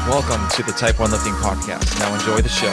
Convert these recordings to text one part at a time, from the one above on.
Welcome to the Type 1 Lifting Podcast. Now enjoy the show.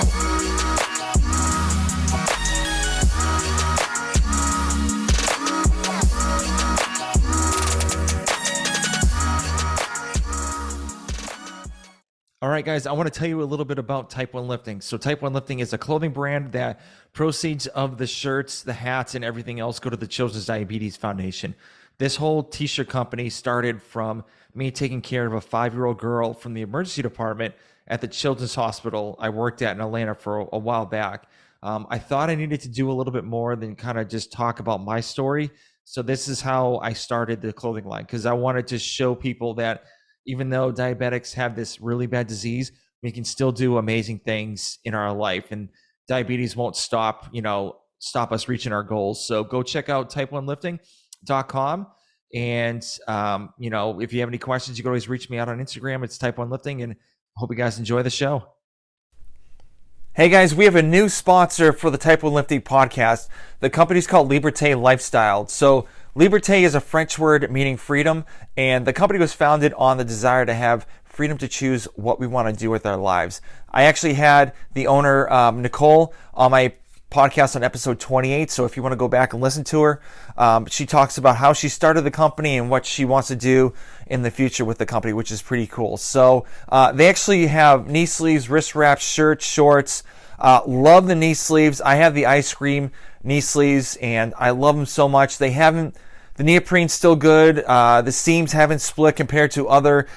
All right, guys, I want to tell you a little bit about Type 1 Lifting. So Type 1 Lifting is a clothing brand that proceeds of the shirts, the hats, and everything else go to the Children's Diabetes Foundation. This whole t-shirt company started from me taking care of a 5-year-old girl from the emergency department at the Children's Hospital I worked at in Atlanta for a while back. I thought I needed to do a little bit more than kind of just talk about my story. So this is how I started the clothing line, because I wanted to show people that even though diabetics have this really bad disease, we can still do amazing things in our life, and diabetes won't stop us reaching our goals. So go check out type1lifting.com. And, if you have any questions, you can always reach me out on Instagram. It's Type1Lifting, and hope you guys enjoy the show. Hey guys, we have a new sponsor for the Type 1 Lifting podcast. The company's called Liberté Lifestyle. So Liberté is a French word meaning freedom, and the company was founded on the desire to have freedom to choose what we want to do with our lives. I actually had the owner, Nicole, on my podcast on episode 28. So if you want to go back and listen to her, she talks about how she started the company and what she wants to do in the future with the company, which is pretty cool. So they actually have knee sleeves, wrist wraps, shirts, shorts. Love the knee sleeves. I have the ice cream knee sleeves and I love them so much. The neoprene's still good. The seams haven't split compared to other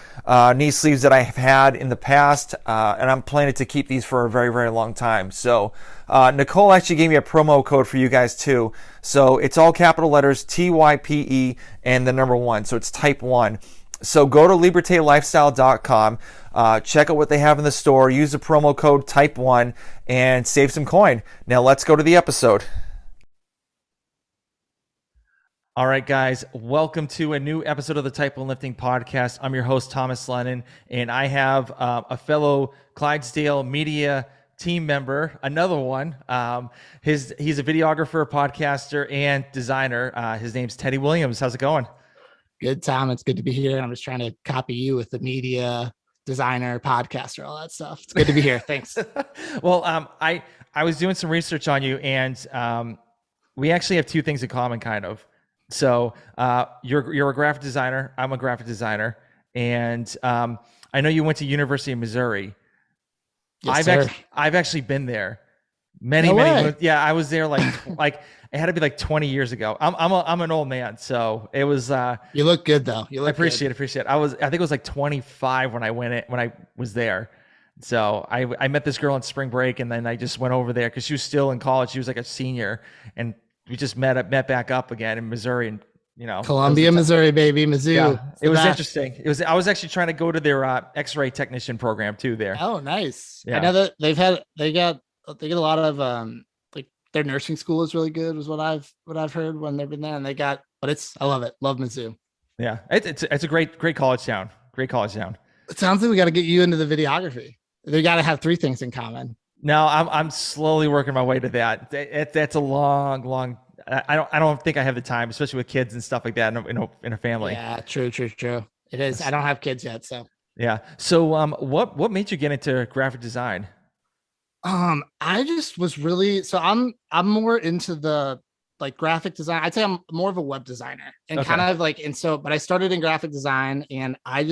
knee sleeves that I have had in the past. And I'm planning to keep these for a very, very long time. So Nicole actually gave me a promo code for you guys too. So it's all capital letters, TYPE and the number 1. So it's Type 1. So go to libertelifestyle.com, check out what they have in the store, use the promo code Type 1 and save some coin. Now let's go to the episode. All right, guys, welcome to a new episode of the Type 1 Lifting Podcast. I'm your host, Thomas Lennon, and I have a fellow Clydesdale media team member, another one. He's a videographer, podcaster, and designer. His name's Teddy Williams. How's it going? Good, Tom. It's good to be here. I'm just trying to copy you with the media, designer, podcaster, all that stuff. It's good to be here. Thanks. Well, I was doing some research on you, and we actually have two things in common, kind of. So you're a graphic designer. I'm a graphic designer, and I know you went to University of Missouri. Yes, I've actually been there No way. yeah, I was there like it had to be like 20 years ago. I'm an old man, so it was You look good though. I appreciate it. I think it was like 25 when I was there. So I met this girl on spring break, and then I just went over there because she was still in college. She was like a senior, and we just met back up again in Missouri, and Columbia, Missouri, baby, Mizzou. Yeah, it was interesting. I was actually trying to go to their X-ray technician program too there. Oh, nice. Yeah. I know that they get a lot of like their nursing school is really good, was what I've heard when they've been there, and I love it. Love Mizzou. Yeah, it's a great college town. Great college town. It sounds like we got to get you into the videography. They got to have 3 things in common. No, I'm slowly working my way to that. That's a long. I don't think I have the time, especially with kids and stuff like that in a family. Yeah, true. It is. I don't have kids yet, so. Yeah. So what made you get into graphic design? I just was really I'm more into the like graphic design. I'd say I'm more of a web designer and Okay. kind of like but I started in graphic design, and I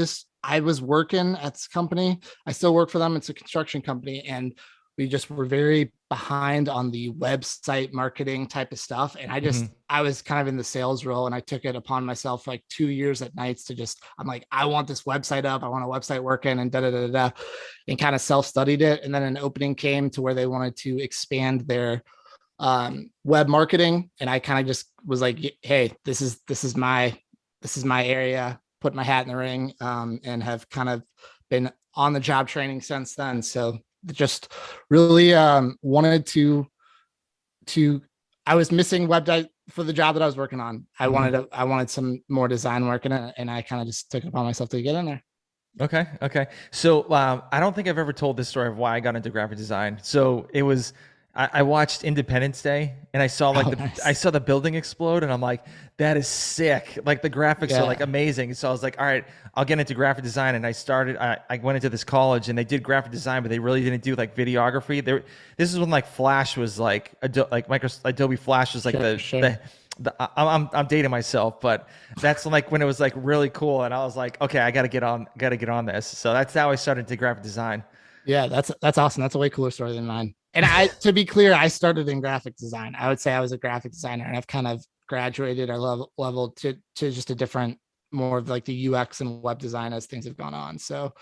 was working at this company. I still work for them. It's a construction company, and we just were very behind on the website marketing type of stuff. And I was kind of in the sales role, and I took it upon myself for like 2 years at nights to I'm like, I want this website up. I want a website working and and kind of self-studied it. And then an opening came to where they wanted to expand their web marketing. And I kind of just was like, hey, this is my area, put my hat in the ring, and have kind of been on the job training since then. So just really wanted to I was missing for the job that I was working on. I wanted some more design work in it, and I kind of just took it upon myself to get in there. Okay. So I don't think I've ever told this story of why I got into graphic design. So it was I watched Independence Day and I saw like Oh, I nice. saw the building explode and I'm like, that is sick. Like the graphics are like Yeah, amazing. So I was like, all right, I'll get into graphic design. And I went into this college and they did graphic design, but they really didn't do like videography. This is when like Flash was like Adobe Flash was like sure, sure. I'm dating myself, but that's like when it was like really cool. And I was like, okay, got to get on this. So that's how I started to graphic design. Yeah, that's awesome. That's a way cooler story than mine. And to be clear, I started in graphic design. I would say I was a graphic designer, and I've kind of graduated or level to just a different, more of like the UX and web design as things have gone on. So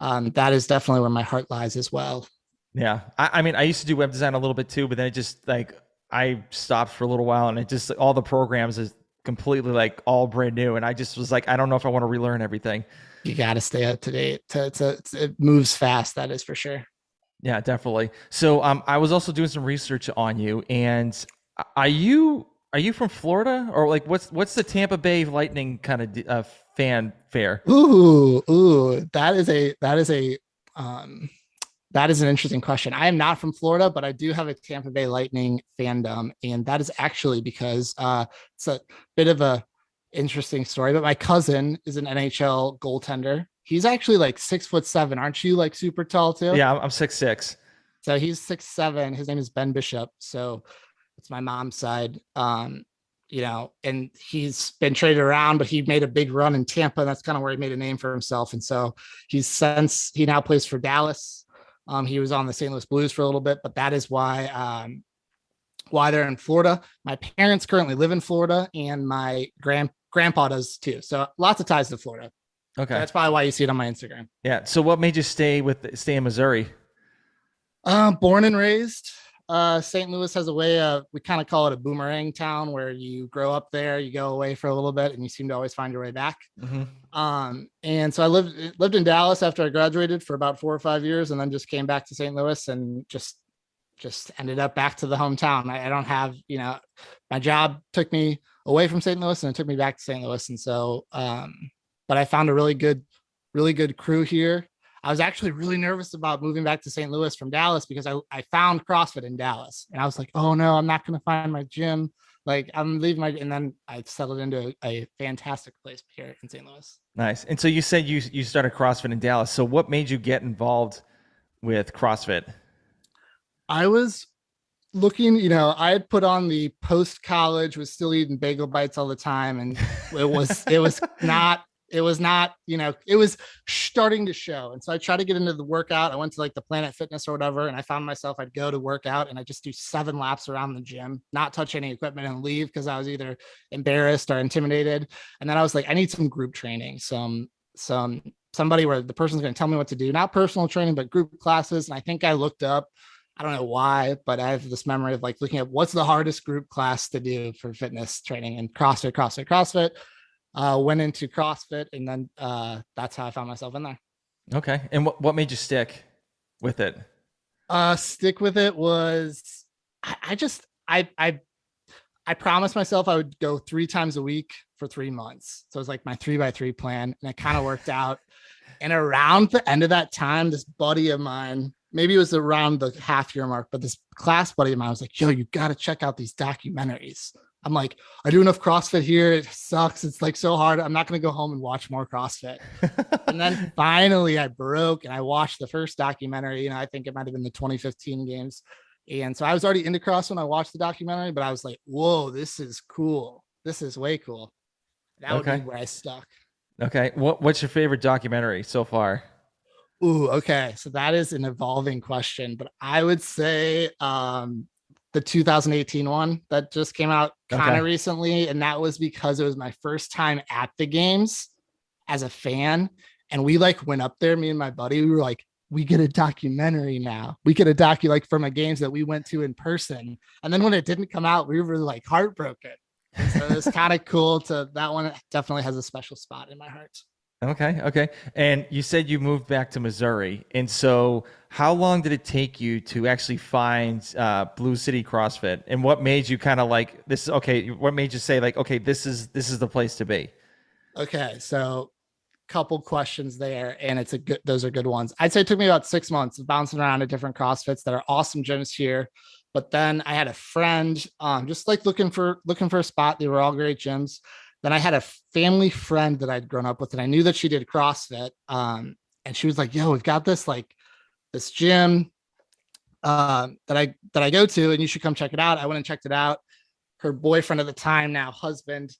that is definitely where my heart lies as well. Yeah. I mean, I used to do web design a little bit too, but then it just like I stopped for a little while and it just all the programs is completely like all brand new. And I just was like, I don't know if I want to relearn everything. You got to stay up to date. It moves fast. That is for sure. Yeah, definitely. So I was also doing some research on you and are you from Florida or like what's the Tampa Bay Lightning kind of fanfare? Ooh, um that is an interesting question. I am not from Florida, but I do have a Tampa Bay Lightning fandom, and that is actually because it's a bit of a interesting story. But my cousin is an NHL goaltender. He's actually like 6'7". Aren't you like super tall too? Yeah, I'm 6'6". So he's 6'7". His name is Ben Bishop. So it's my mom's side. And he's been traded around, but he made a big run in Tampa. And that's kind of where he made a name for himself. And so he now plays for Dallas. He was on the St. Louis Blues for a little bit, but that is why they're in Florida. My parents currently live in Florida, and my grandpa does too. So lots of ties to Florida. So Okay. that's probably why you see it on my Instagram. Yeah. So what made you stay in Missouri? Born and raised. St. Louis has a way of, we kind of call it a boomerang town, where you grow up there, you go away for a little bit, and you seem to always find your way back. Hmm. And so I lived in Dallas after I graduated for about 4 or 5 years, and then just came back to St. Louis and just ended up back to the hometown. I don't have, my job took me away from St. Louis and it took me back to St. Louis. And so, but I found a really good crew here. I was actually really nervous about moving back to St. Louis from Dallas because I found CrossFit in Dallas, and I was like, oh no, I'm not going to find my gym. Like I'm leaving and then I settled into a fantastic place here in St. Louis. Nice. And so you said you started CrossFit in Dallas. So what made you get involved with CrossFit? I was looking, I had put on the post college, was still eating bagel bites all the time, and it was not, it was starting to show. And so I tried to get into the workout. I went to like the Planet Fitness or whatever, and I found myself, I'd go to work out and I just do 7 laps around the gym, not touch any equipment and leave because I was either embarrassed or intimidated. And then I was like, I need some group training, some somebody where the person's going to tell me what to do, not personal training, but group classes. And I think I looked up, I don't know why, but I have this memory of like looking at what's the hardest group class to do for fitness training, and CrossFit. Went into CrossFit, and then that's how I found myself in there. Okay. And what made you stick with it? Stick with it was I just I promised myself I would go 3 times a week for 3 months. So it was like my 3x3 plan, and it kind of worked out. And around the end of that time, this buddy of mine, maybe it was around the half year mark, but this class buddy of mine was like, yo, you got to check out these documentaries. I'm like, I do enough CrossFit here. It sucks. It's like so hard. I'm not going to go home and watch more CrossFit. And then finally I broke and I watched the first documentary. I think it might have been the 2015 games. And so I was already into CrossFit when I watched the documentary, but I was like, whoa, this is cool. This is way cool. That would be Okay. where I stuck. Okay. What's your favorite documentary so far? Ooh, okay. So that is an evolving question, but I would say the 2018 one that just came out kind Okay. of recently. And that was because it was my first time at the games as a fan. And we like went up there, me and my buddy, we were like, we get a documentary now. We get a docu like from a games that we went to in person. And then when it didn't come out, we were like heartbroken. And so it's kind of cool to that one definitely has a special spot in my heart. Okay. Okay. And you said you moved back to Missouri. And so how long did it take you to actually find Blue City CrossFit? And what made you kind of like this? Okay. What made you say like, okay, this is the place to be? Okay, so couple questions there, and those are good ones. I'd say it took me about 6 months of bouncing around at different CrossFits that are awesome gyms here. But then I had a friend, just like looking for a spot. They were all great gyms. Then I had a family friend that I'd grown up with, and I knew that she did CrossFit. And she was like, "Yo, we've got this gym that I go to, and you should come check it out." I went and checked it out. Her boyfriend at the time, now husband,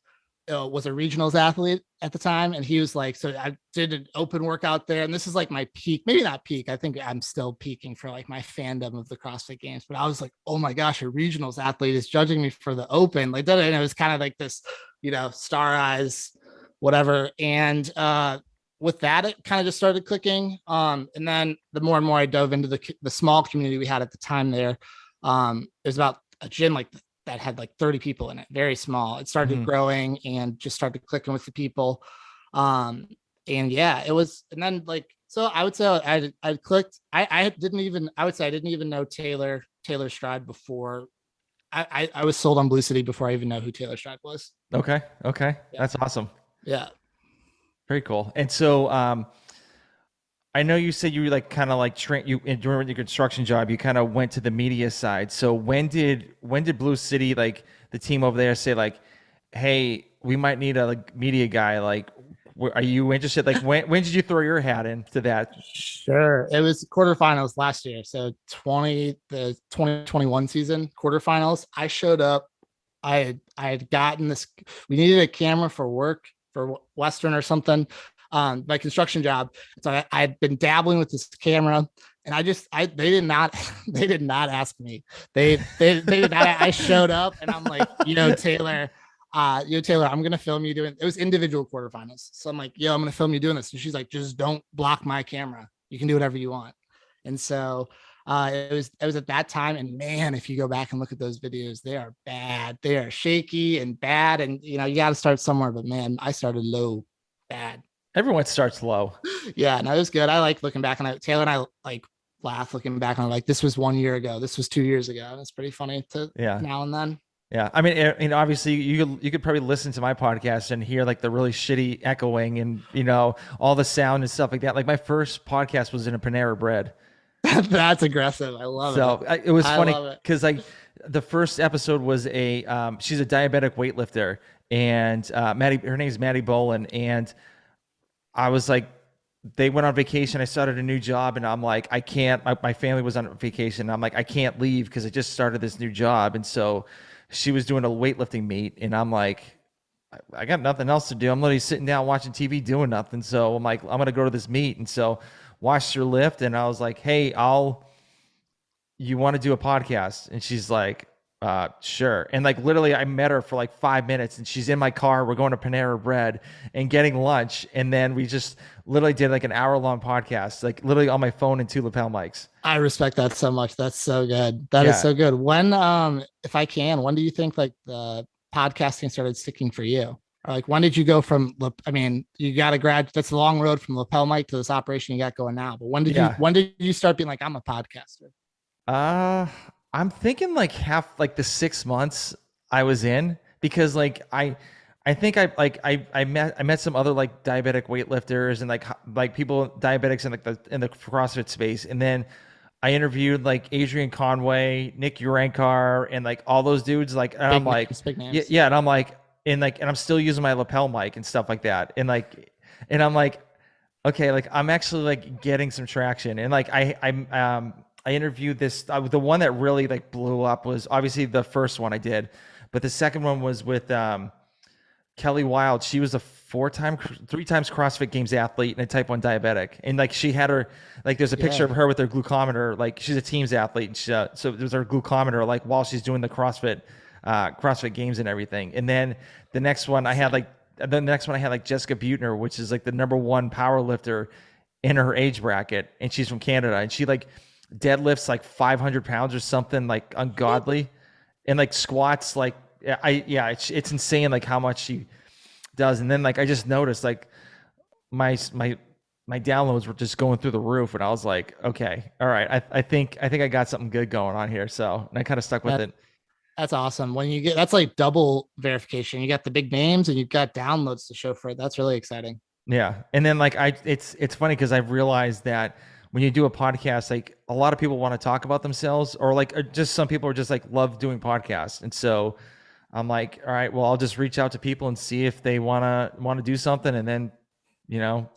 was a regionals athlete at the time, and he was like, so I did an open workout there, and this is like my peak, maybe not peak. I think I'm still peaking for like my fandom of the CrossFit Games, but I was like, oh my gosh, a regionals athlete is judging me for the open, like that, and it was kind of like this, star eyes, whatever, and with that, it kind of just started clicking. And then the more and more I dove into the small community we had at the time there, it was about a gym like that had like 30 people in it, very small. It started Mhm. growing and just started clicking with the people. Um, and yeah, it was, and then like, so I would say I clicked. I didn't even, I would say I didn't even know Taylor Stride before. I was sold on Blue City before I even know who Taylor Stride was. Okay. Okay. Yeah. That's awesome. Yeah. Very cool. And so, I know you said you were like kind of like during your construction job, you kind of went to the media side. So when did Blue City, like the team over there, say like, hey, we might need a like media guy? Like, are you interested? Like, when did you throw your hat into that? Sure. It was quarterfinals last year. So the 2021 season quarterfinals. I showed up. I had gotten this. We needed a camera for work for Western or something, my construction job. So I had been dabbling with this camera, and they did not they did not ask me. They did not. I showed up, and I'm like, Taylor. Taylor, I'm gonna film you doing. It was individual quarterfinals, so I'm like, yo, I'm gonna film you doing this, and she's like, just don't block my camera. You can do whatever you want. And so it was at that time, and man, if you go back and look at those videos, they are bad. They are shaky and bad, and you got to start somewhere. But man, I started low, bad. Everyone starts low. Yeah, no, it was good. I like looking back, and Taylor and I like laugh looking back on like this was 1 year ago, this was 2 years ago. And it's pretty funny to Yeah. now and then. Yeah, I mean, obviously, you could probably listen to my podcast and hear like the really shitty echoing and all the sound and stuff like that. Like my first podcast was in a Panera Bread, That's aggressive. I love it. so it was I funny love it. because like the first episode was she's a diabetic weightlifter and Maddie, her name is Maddie Bolin, and I was like, they went on vacation. I started a new job, and I'm like, I can't. My family was on vacation. I'm like, I can't leave because I just started this new job, and so she was doing a weightlifting meet, and I'm like, I got nothing else to do. I'm literally sitting down watching TV doing nothing. So I'm like, I'm gonna go to this meet, and so watched her lift, and I was like, hey, you want to do a podcast? And she's like, sure. And like literally I met her for like 5 minutes and she's in my car. We're going to Panera Bread and getting lunch. And then we just literally did like an hour-long podcast, like literally on my phone and two lapel mics. I respect that so much. That's so good. That is Yeah. so good. When, if I can, when do you think like the podcasting started sticking for you? Or like when did you go from? I mean, you got to grad. That's a long road from lapel mic to this operation you got going now. But when did you? Yeah. When did you start being like, I'm a podcaster? Uh, I'm thinking like half like the 6 months I was in because like I think I met some other like diabetic weightlifters and like people diabetics in like the CrossFit space, and then I interviewed like Adrian Conway, Nick Urankar, and like all those dudes. Like, and I'm Big like, names, big yeah, names. yeah, and I'm like, and I'm still using my lapel mic and stuff like that, and I'm like, okay, like I'm actually like getting some traction, and like I interviewed this the one that really like blew up was obviously the first one I did, but the second one was with Kelly Wild. She was a three times CrossFit Games athlete and a type 1 diabetic. And like she had her, like there's a picture of Yeah. her with her glucometer. Like she's a teams athlete. And so there's her glucometer like while she's doing the CrossFit Games and everything. And then the next one I had like, Jessica Butner, which is like the #1 power lifter in her age bracket. And she's from Canada. And she like deadlifts like 500 pounds or something like ungodly and like squats like it's insane like how much she does. And then like I just noticed like my downloads were just going through the roof, and I was like, okay, all right, I think I got something good going on here. So and I kind of stuck with That it. that's awesome. When you get that's like double verification. You got the big names and you've got downloads to show for it. That's really exciting. Yeah. And then like it's funny because I've realized that when you do a podcast, like a lot of people want to talk about themselves, or like just some people are just like love doing podcasts. And so I'm like, all right, well, I'll just reach out to people and see if they wanna do something, and then, you know,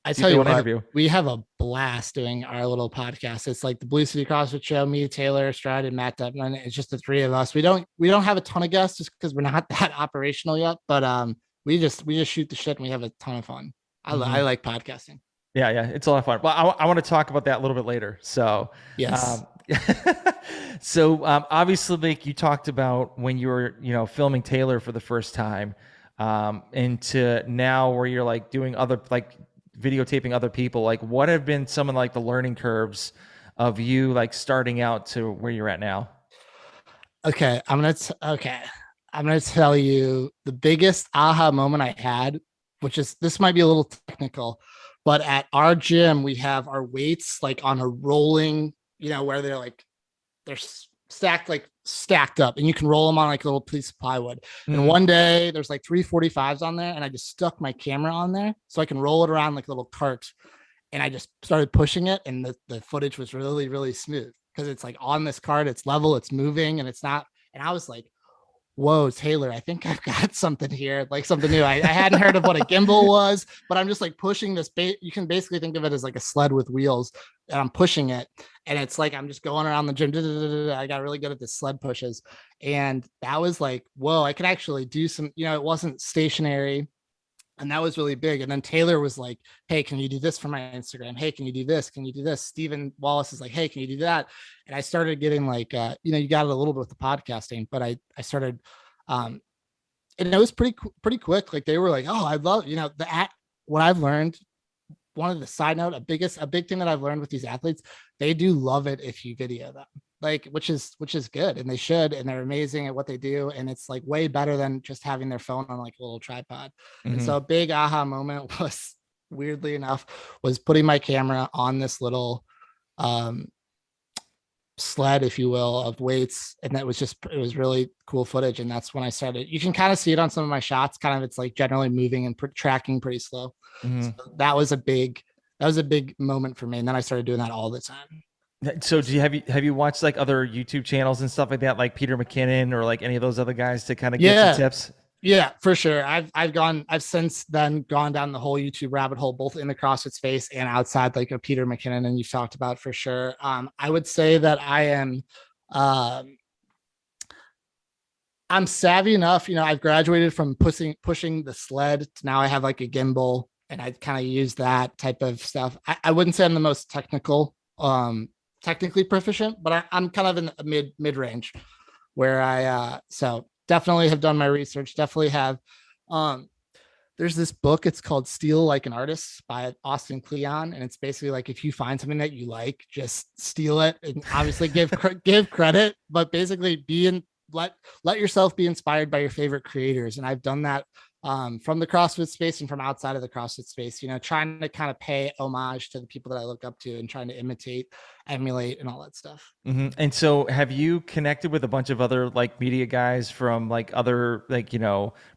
I see if tell they you want to what, interview. we have a blast doing our little podcast. It's like the Blue City CrossFit Show, me, Taylor, Stride, and Matt Dutman. It's just the three of us. We don't have a ton of guests just because we're not that operational yet. But we just shoot the shit and we have a ton of fun. I Hmm. like podcasting. Yeah, yeah, it's a lot of fun. Well, I want to talk about that a little bit later. So, Yes. um, obviously, like you talked about when you were, filming Taylor for the first time, into now where you're like doing other, like videotaping other people. Like, what have been some of like the learning curves of you like starting out to where you're at now? Okay. I'm gonna tell you the biggest aha moment I had, which is this might be a little technical, but at our gym we have our weights like on a rolling, where they're stacked up and you can roll them on like a little piece of plywood. And Mm-hmm. one day there's like 345s on there and I just stuck my camera on there so I can roll it around like a little cart. And I just started pushing it and the footage was really, really smooth because it's like on this cart, it's level, it's moving and it's not. And I was like, whoa, Taylor, I think I've got something here, like something new. I hadn't heard of what a gimbal was, but I'm just like pushing this. You can basically think of it as like a sled with wheels, and I'm pushing it. And it's like I'm just going around the gym. I got really good at the sled pushes. And that was like, whoa, I can actually do some, it wasn't stationary. And that was really big. And then Taylor was like, hey, can you do this for my Instagram? Hey, can you do this? Can you do this? Stephen Wallace is like, hey, can you do that? And I started getting like, you got it a little bit with the podcasting, but I started, um, and it was pretty quick. Like they were like, oh, I love, what I've learned. One of the side note, a big thing that I've learned with these athletes, they do love it if you video them, like which is good, and they should, and they're amazing at what they do, and it's like way better than just having their phone on like a little tripod. And Mm-hmm. so a big aha moment was, weirdly enough, was putting my camera on this little um sled, if you will, of weights. And it was really cool footage. And that's when I started. You can kind of see it on some of my shots. Kind of, it's like generally moving and tracking pretty slow. So Mm-hmm. that was a big moment for me. And then I started doing that all the time. So do you have you watched like other YouTube channels and stuff like that, like Peter McKinnon or like any of those other guys to kind of get some Yeah. tips? Yeah, for sure. I've since then gone down the whole YouTube rabbit hole, both in the CrossFit space and outside, like a Peter McKinnon, and you've talked about for sure. I would say that um, I'm savvy enough. I've graduated from pushing the sled to now I have like a gimbal and I kind of use that type of stuff. I wouldn't say I'm the most technically proficient, but I'm kind of in a mid range where so definitely have done my research. Definitely have. Um, there's this book. It's called Steal Like an Artist by Austin Kleon, and it's basically like if you find something that you like, just steal it, and obviously give credit, but basically let yourself be inspired by your favorite creators. And I've done that from the CrossFit space and from outside of the CrossFit space. Trying to kind of pay homage to the people that I look up to and trying to imitate, emulate, and all that stuff. Hmm. And so have you connected with a bunch of other like media guys from like other like,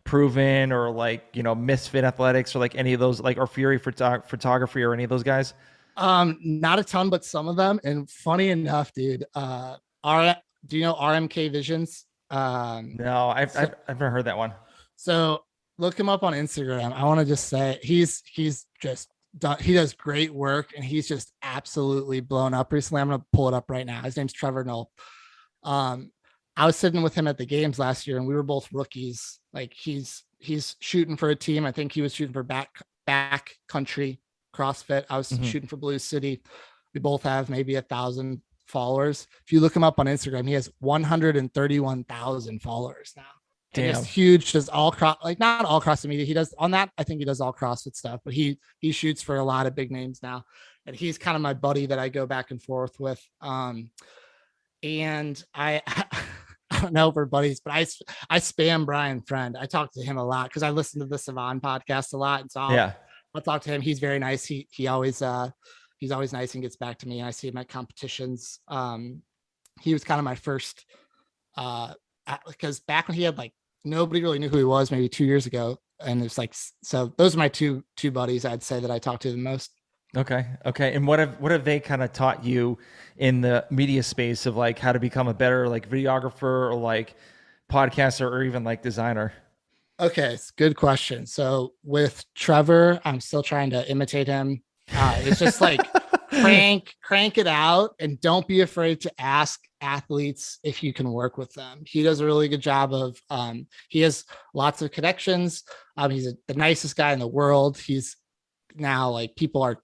Proven or like, Misfit Athletics or like any of those like or Fury Photography or any of those guys? Not a ton, but some of them. And funny enough, dude, R do you know RMK Visions? No, So I've never heard that one. so look him up on Instagram. I want to just say he's just done, he does great work and he's just absolutely blown up recently. I'm gonna pull it up right now. His name's Trevor Knoll. Um, I was sitting with him at the games last year and we were both rookies. Like he's shooting for a team. I think he was shooting for back country CrossFit. I was Hmm. shooting for Blue City. We both have maybe 1,000 followers. If you look him up on Instagram, he has 131,000 followers now. And just Damn. huge, just all cross, like not all cross the media. He does on that. I think he does all CrossFit stuff, but he shoots for a lot of big names now, and he's kind of my buddy that I go back and forth with. And I I don't know if we're buddies, but I spam Brian Friend. I talk to him a lot because I listen to the Savan podcast a lot, and so Yeah. I'll talk to him. He's very nice. He's always nice and gets back to me. And I see him at competitions. He was kind of my first because back when he had like nobody really knew who he was maybe 2 years ago, and it's like so those are my two buddies I'd say that I talk to the most. Okay. Okay. And what have they kind of taught you in the media space of like how to become a better like videographer or like podcaster or even like designer? Okay, it's a good question. So with Trevor, I'm still trying to imitate him. It's just like crank it out, and don't be afraid to ask athletes if you can work with them. He does a really good job of. He has lots of connections. He's the nicest guy in the world. He's now like people are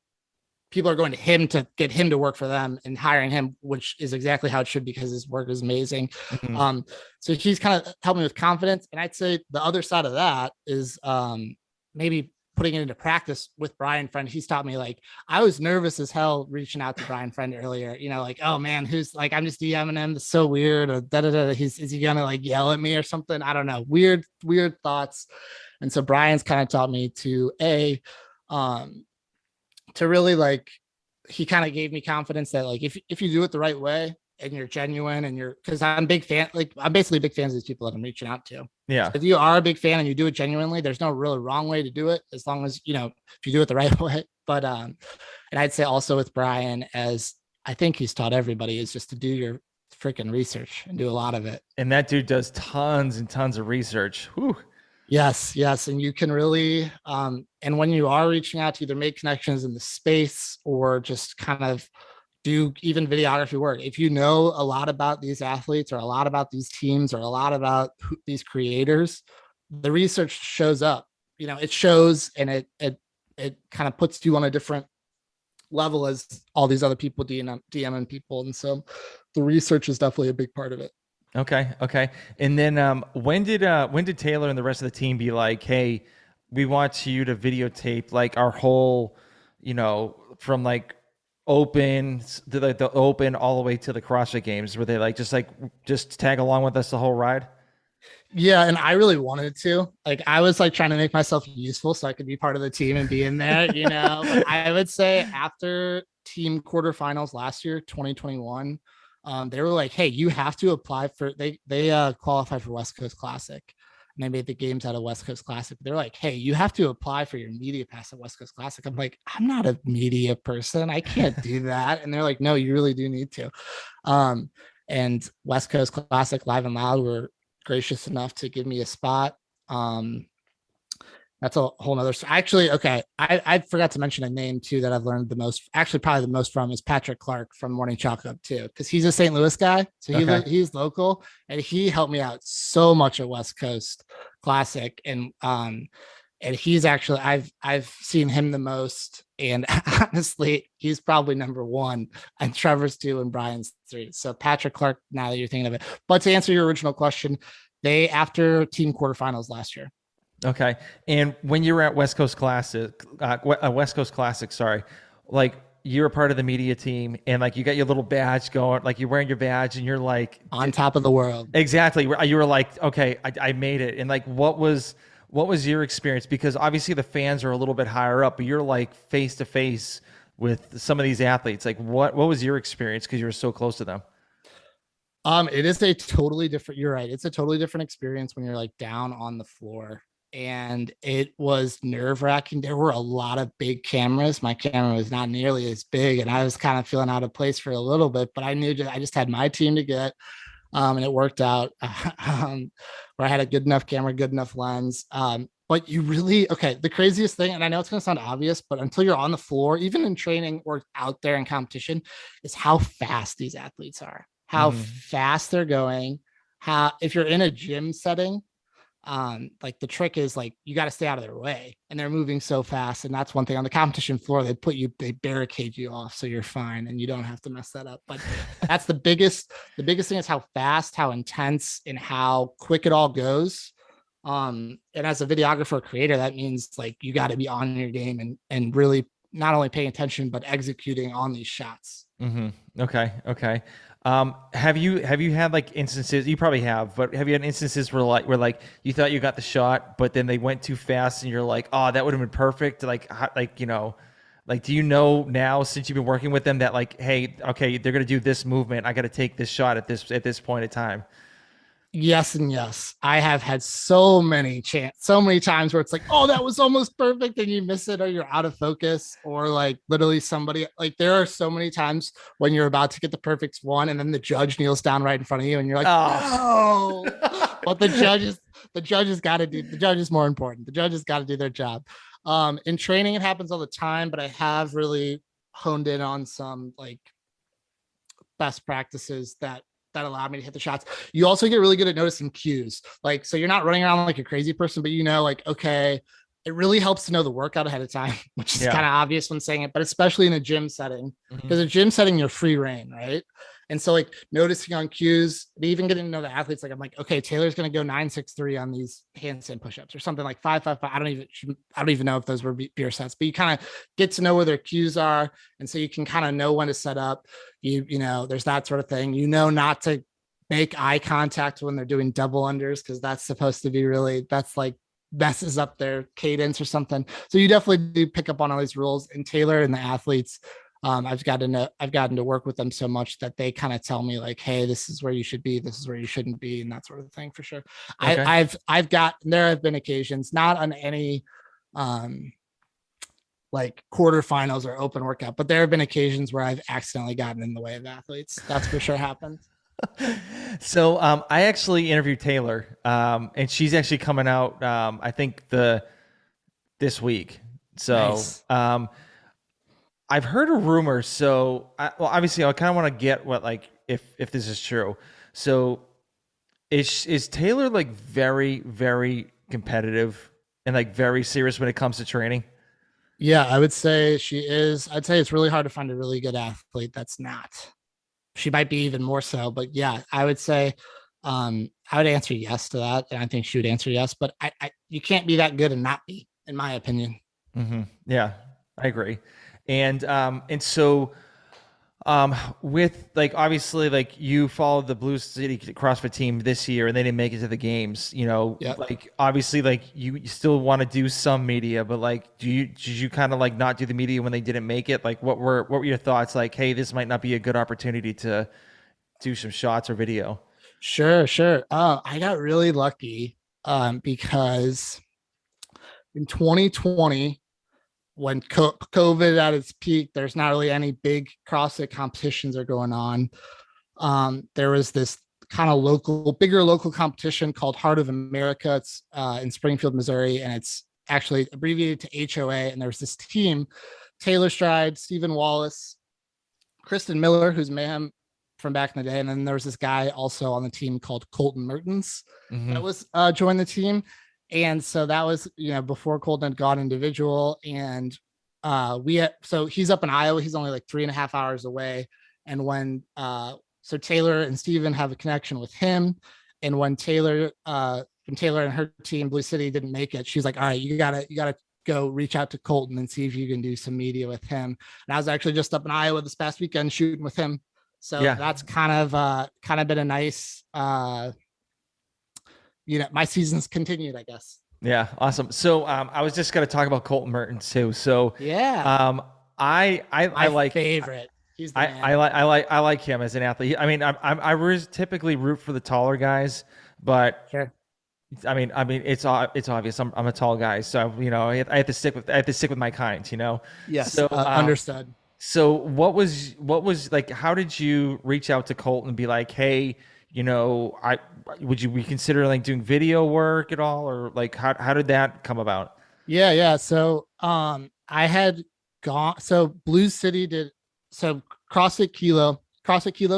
going to him to get him to work for them and hiring him, which is exactly how it should be because his work is amazing. Mhm. Um, so he's kind of helped me with confidence. And I'd say the other side of that is maybe putting it into practice with Brian Friend. He's taught me like I was nervous as hell reaching out to Brian Friend earlier. You know, like, oh man, who's like I'm just DMing him. It's so weird. Or da da da. Is he gonna like yell at me or something? I don't know. Weird thoughts. And so Brian's kind of taught me to um to really like he kind of gave me confidence that like if you do it the right way and you're genuine and you're because I'm big fan like I'm basically big fans of these people that I'm reaching out to. So Yeah. if you are a big fan and you do it genuinely, there's no really wrong way to do it as long as you know if you do it the right way. But and I'd say also with Brian, as I think he's taught everybody, is just to do your freaking research and do a lot of it. And that dude does tons and tons of research. Whew. Yes. And you can really, and when you are reaching out to either make connections in the space or just kind of do even videography work, if you know a lot about these athletes or a lot about these teams or a lot about these creators, the research shows up. You know, it shows and it kind of puts you on a different level as all these other people DMing people. And so the research is definitely a big part of it. Okay, okay. And then when did Taylor and the rest of the team be like, "Hey, we want you to videotape like our whole, from like open to the open all the way to the CrossFit Games?" Were they like just tag along with us the whole ride? Yeah, and I really wanted to. Like I was like trying to make myself useful so I could be part of the team and be in there, you know. But I would say after team quarterfinals last year, 2021, they were like, "Hey, you have to apply for they qualified for West Coast Classic." And they made the games out of West Coast Classic. They're like, "Hey, you have to apply for your media pass at West Coast Classic." I'm like, "I'm not a media person. I can't do that." And they're like, "No, you really do need to." Um, and West Coast Classic Live and Loud were gracious enough to give me a spot. Um, that's a whole nother story. Actually, okay. I forgot to mention a name too that I've learned the most, actually, probably the most from is Patrick Clark from Morning Chalk Up too, because he's a St. Louis guy. So Okay. he's local and he helped me out so much at West Coast Classic. And he's actually I've seen him the most. And honestly, he's probably number one, and Trevor's two, and Brian's three. So Patrick Clark, now that you're thinking of it. But to answer your original question, they after team quarterfinals last year. Okay. And when you were at West Coast Classic, sorry, like you're a part of the media team and like you got your little badge going, like you're wearing your badge and you're like, On top of the world. exactly. You were like, okay, I made it. And like, what was your experience? Because obviously the fans are a little bit higher up, but you're like face to face with some of these athletes. Like, what was your experience? Because you were so close to them. It is a totally different, you're right. It's a totally different experience when you're like down on the floor. And it was nerve wracking. There were a lot of big cameras. My camera was not nearly as big, and I was kind of feeling out of place for a little bit, but I knew I just had my team to get. And it worked out where I had a good enough camera, good enough lens. But you really, okay, the craziest thing, and I know it's going to sound obvious, but until you're on the floor, even in training or out there in competition, is how fast these athletes are, how Hmm. fast they're going. How, if you're in a gym setting, like the trick is like you got to stay out of their way, and they're moving so fast. And that's one thing on the competition floor, they barricade you off so you're fine and you don't have to mess that up. But that's the biggest thing is how fast, how intense, and how quick it all goes. And as a videographer creator, that means like you got to be on your game and really not only paying attention but executing on these shots. Hmm. Okay. Okay. Have you had like instances? You probably have, but have you had instances where you thought you got the shot, but then they went too fast, and you're like, oh, that would have been perfect. Like do you know now since you've been working with them that like, hey, okay, they're gonna do this movement. I got to take this shot at this point in time. Yes and yes. I have had so many times where it's like, oh, that was almost perfect, and you miss it, or you're out of focus, or like literally somebody like there are so many times when you're about to get the perfect one, and then the judge kneels down right in front of you, and you're like, Oh. no. But the judges got to do the judge is more important. The judges got to do their job. In training, it happens all the time, but I have really honed in on some like best practices that allow me to hit the shots. You also get really good at noticing cues. Like, so you're not running around like a crazy person, but you know, like, okay, it really helps to know the workout ahead of time, which is Yeah. kind of obvious when saying it, but especially in a gym setting, because Mhm. a gym setting, you're free reign, right? And so, like, noticing on cues, even getting to know the athletes, like, I'm like, okay, Taylor's going to go 963 on these handstand pushups or something like 555. I don't even know if those were beer sets, but you kind of get to know where their cues are. And so you can kind of know when to set up. You know, there's that sort of thing. You know, not to make eye contact when they're doing double unders because that's supposed to be really that's like messes up their cadence or something. So you definitely do pick up on all these rules. And Taylor and the athletes, I've gotten to work with them so much that they kind of tell me like, hey, this is where you should be, this is where you shouldn't be, and that sort of thing for sure. Okay. I've got there have been occasions, not on any um like quarterfinals or open workout, but there have been occasions where I've accidentally gotten in the way of athletes. That's for sure happened. So I actually interviewed Taylor, and she's actually coming out. I think the this week. So Nice. I've heard a rumor. So well, obviously, I kind of want to get what like if this is true. So is Taylor like very competitive and like very serious when it comes to training? Yeah, I would say she is. I'd say it's really hard to find a really good athlete that's not. She might be even more so, but yeah, I would say I would answer yes to that. And I think she would answer yes, but I you can't be that good and not be, in my opinion. Yeah, I agree. And so with like obviously like you followed the Blue City CrossFit team this year and they didn't make it to the games, you know, Yeah. like obviously like you still want to do some media, but like did you kind of like not do the media when they didn't make it? Like what were your thoughts like, hey, this might not be a good opportunity to do some shots or video? Sure, sure. I got really lucky because in 2020, when COVID at its peak, there's not really any big CrossFit competitions are going on. There was this kind of bigger local competition called Heart of America. It's in Springfield, Missouri, and it's actually abbreviated to HOA. And there was this team: Taylor Stride, Stephen Wallace, Kristen Miller, who's Mayhem from back in the day, and then there was this guy also on the team called Colton Mertens Hmm. that was joined the team. And so that was, you know, before Colton had gone individual. And so he's up in Iowa. He's only like 3.5 hours away. And so Taylor and Steven have a connection with him. And when Taylor and her team, Blue City, didn't make it, she's like, all right, you gotta go reach out to Colton and see if you can do some media with him. And I was actually just up in Iowa this past weekend shooting with him. So Yeah. that's kind of been a nice my season's continued, I guess. Yeah, awesome. So I was just going to talk about Colton Mertens too. So Yeah. um, I My like favorite. He's the man. I like him as an athlete. I mean, typically root for the taller guys, but Sure. I mean it's obvious. I'm a tall guy, so you know I have to stick with my kind. You know, Yes. so Understood. so what was like? How did you reach out to Colton and be like, hey, you know, I would you reconsider like doing video work at all, or like how did that come about? Yeah, yeah. So I had gone so Blue City did so CrossFit Kilo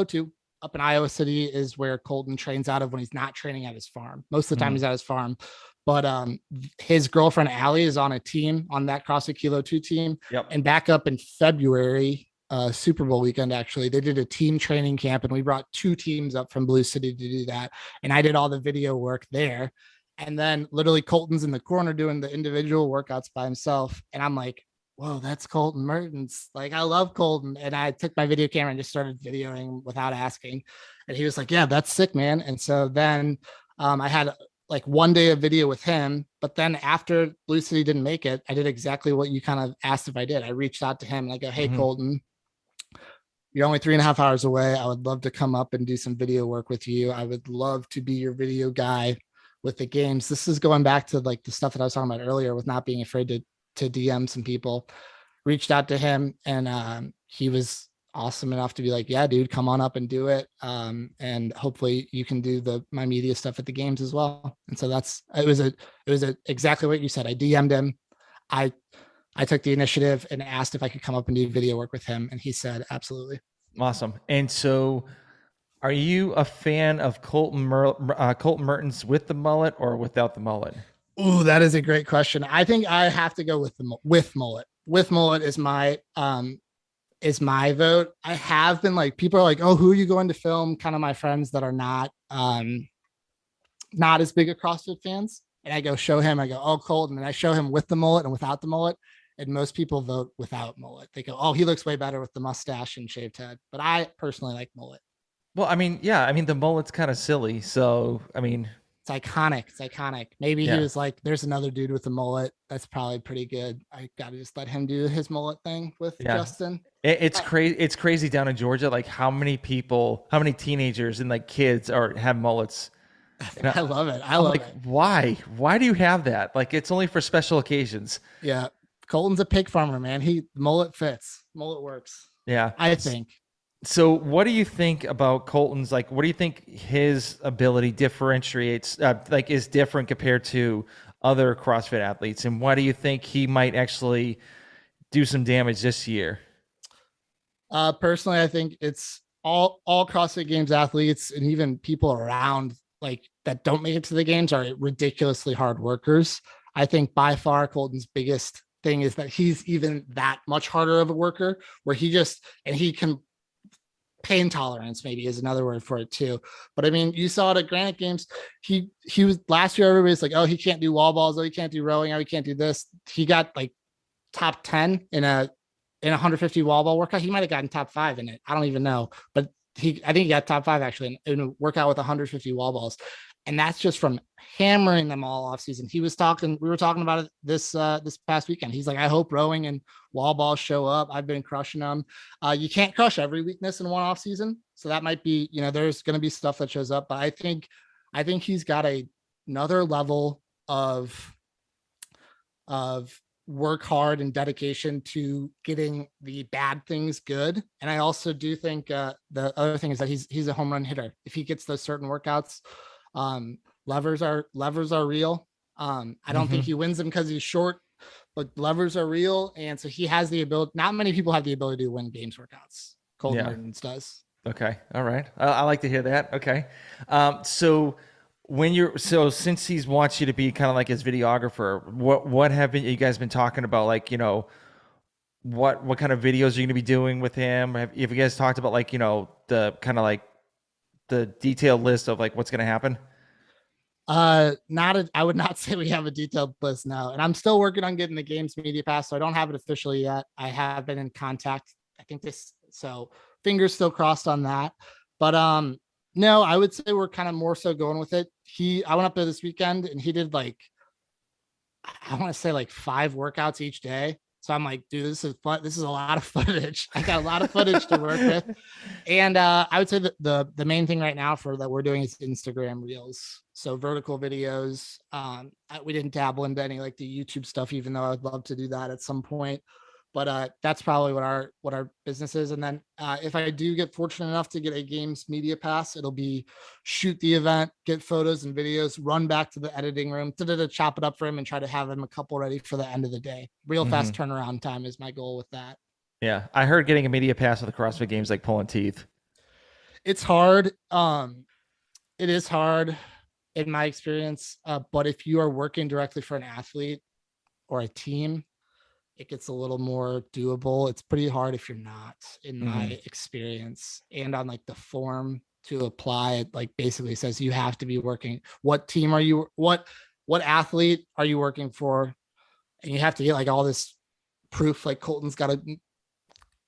2 up in Iowa City is where Colton trains out of when he's not training at his farm. Most of the time Mhm. he's at his farm. But his girlfriend Allie is on a team on that CrossFit Kilo 2 team. Yep. And back up in February, Super Bowl weekend, actually, they did a team training camp and we brought two teams up from Blue City to do that. And I did all the video work there. And then literally Colton's in the corner doing the individual workouts by himself. And I'm like, whoa, that's Colton Mertens. Like, I love Colton. And I took my video camera and just started videoing without asking. And he was like, yeah, that's sick, man. And so then I had like one day of video with him. But then after Blue City didn't make it, I did exactly what you kind of asked if I did. I reached out to him and I go, hey, Hmm. Colton, You're only 3.5 hours away. I would love to come up and do some video work with you. I would love to be your video guy with the games. This is going back to like the stuff that I was talking about earlier with not being afraid to DM some people. Reached out to him, and he was awesome enough to be like, yeah, dude, come on up and do it. And hopefully you can do the my media stuff at the games as well. And so it was exactly what you said. I DM'd him. I I took the initiative and asked if I could come up and do video work with him, and he said absolutely. Awesome. And so, are you a fan of Colton Mertens with the mullet or without the mullet? Ooh, that is a great question. I think I have to go with with mullet. With mullet is my vote. I have been like, people are like, oh, who are you going to film? Kind of my friends that are not as big a CrossFit fans. And I go show him, I go, oh, Colton. And I show him with the mullet and without the mullet. And most people vote without mullet. They go, oh, he looks way better with the mustache and shaved head. But I personally like mullet. Well, I mean, yeah, I mean the mullet's kind of silly. So, I mean, It's iconic. It's iconic. Maybe he yeah, was like, there's another dude with a mullet. That's probably pretty good. I got to just let him do his mullet thing with yeah. Justin. It's crazy. It's crazy down in Georgia, like how many people, how many teenagers and like kids are have mullets. And I love it. I I'm love like, it. why? Why do you have that? Like, it's only for special occasions. Yeah. Colton's a pig farmer, man. He mullet fits. Mullet works. Yeah. I think. So, what do you think about Colton's? Like, what do you think his ability differentiates, like, is different compared to other CrossFit athletes? And why do you think he might actually do some damage this year? Personally, I think it's all CrossFit Games athletes and even people around like that don't make it to the games are ridiculously hard workers. I think by far Colton's biggest thing is that he's even that much harder of a worker where he can pain tolerance maybe is another word for it too. But I mean, you saw it at Granite Games. He was last year. Everybody's like, oh, he can't do wall balls. Oh, he can't do rowing. Oh, he can't do this. He got like top 10 in a 150 wall ball workout. He might have gotten top 5 in it. I don't even know, but I think he got top 5 actually in a workout with 150 wall balls, and that's just from hammering them all off season. We were talking about it this past weekend. He's like, I hope rowing and wall balls show up. I've been crushing them. You can't crush every weakness in one off season, so that might be, there's going to be stuff that shows up, but I think he's got another level of work hard and dedication to getting the bad things good. And I also do think the other thing is that he's a home run hitter. If he gets those certain workouts, levers are real. I don't think Hmm. he wins them because he's short, but levers are real, and so he has the ability. Not many people have the ability to win games workouts. Colton Yeah. Mertens does. Okay. All right. I like to hear that. Okay. So since he's wants you to be kind of like his videographer, what have you guys been talking about? Like, what kind of videos are you going to be doing with him? Have you guys talked about like, the kind of like the detailed list of like what's going to happen? I would not say we have a detailed list now, and I'm still working on getting the games media pass, so I don't have it officially yet. I have been in contact. I think so fingers still crossed on that. But no, I would say we're kind of more so going with it. I went up there this weekend and he did like, I want to say like 5 workouts each day. So I'm like, dude, this is fun. This is a lot of footage. I got a lot of footage to work with. And I would say that the main thing right now for that we're doing is Instagram reels. So vertical videos. We didn't dabble into any like the YouTube stuff, even though I'd love to do that at some point. But that's probably what our business is. And then if I do get fortunate enough to get a games media pass, it'll be shoot the event, get photos and videos, run back to the editing room, chop it up for him, and try to have him a couple ready for the end of the day. Real fast Hmm. turnaround time is my goal with that. Yeah. I heard getting a media pass with the CrossFit Games like pulling teeth. It's hard. It is hard in my experience. But if you are working directly for an athlete or a team, it gets a little more doable. It's pretty hard if you're not, in Hmm. my experience. And on like the form to apply, it like basically says you have to be working. What team are you? What athlete are you working for? And you have to get like all this proof. Like Colton's got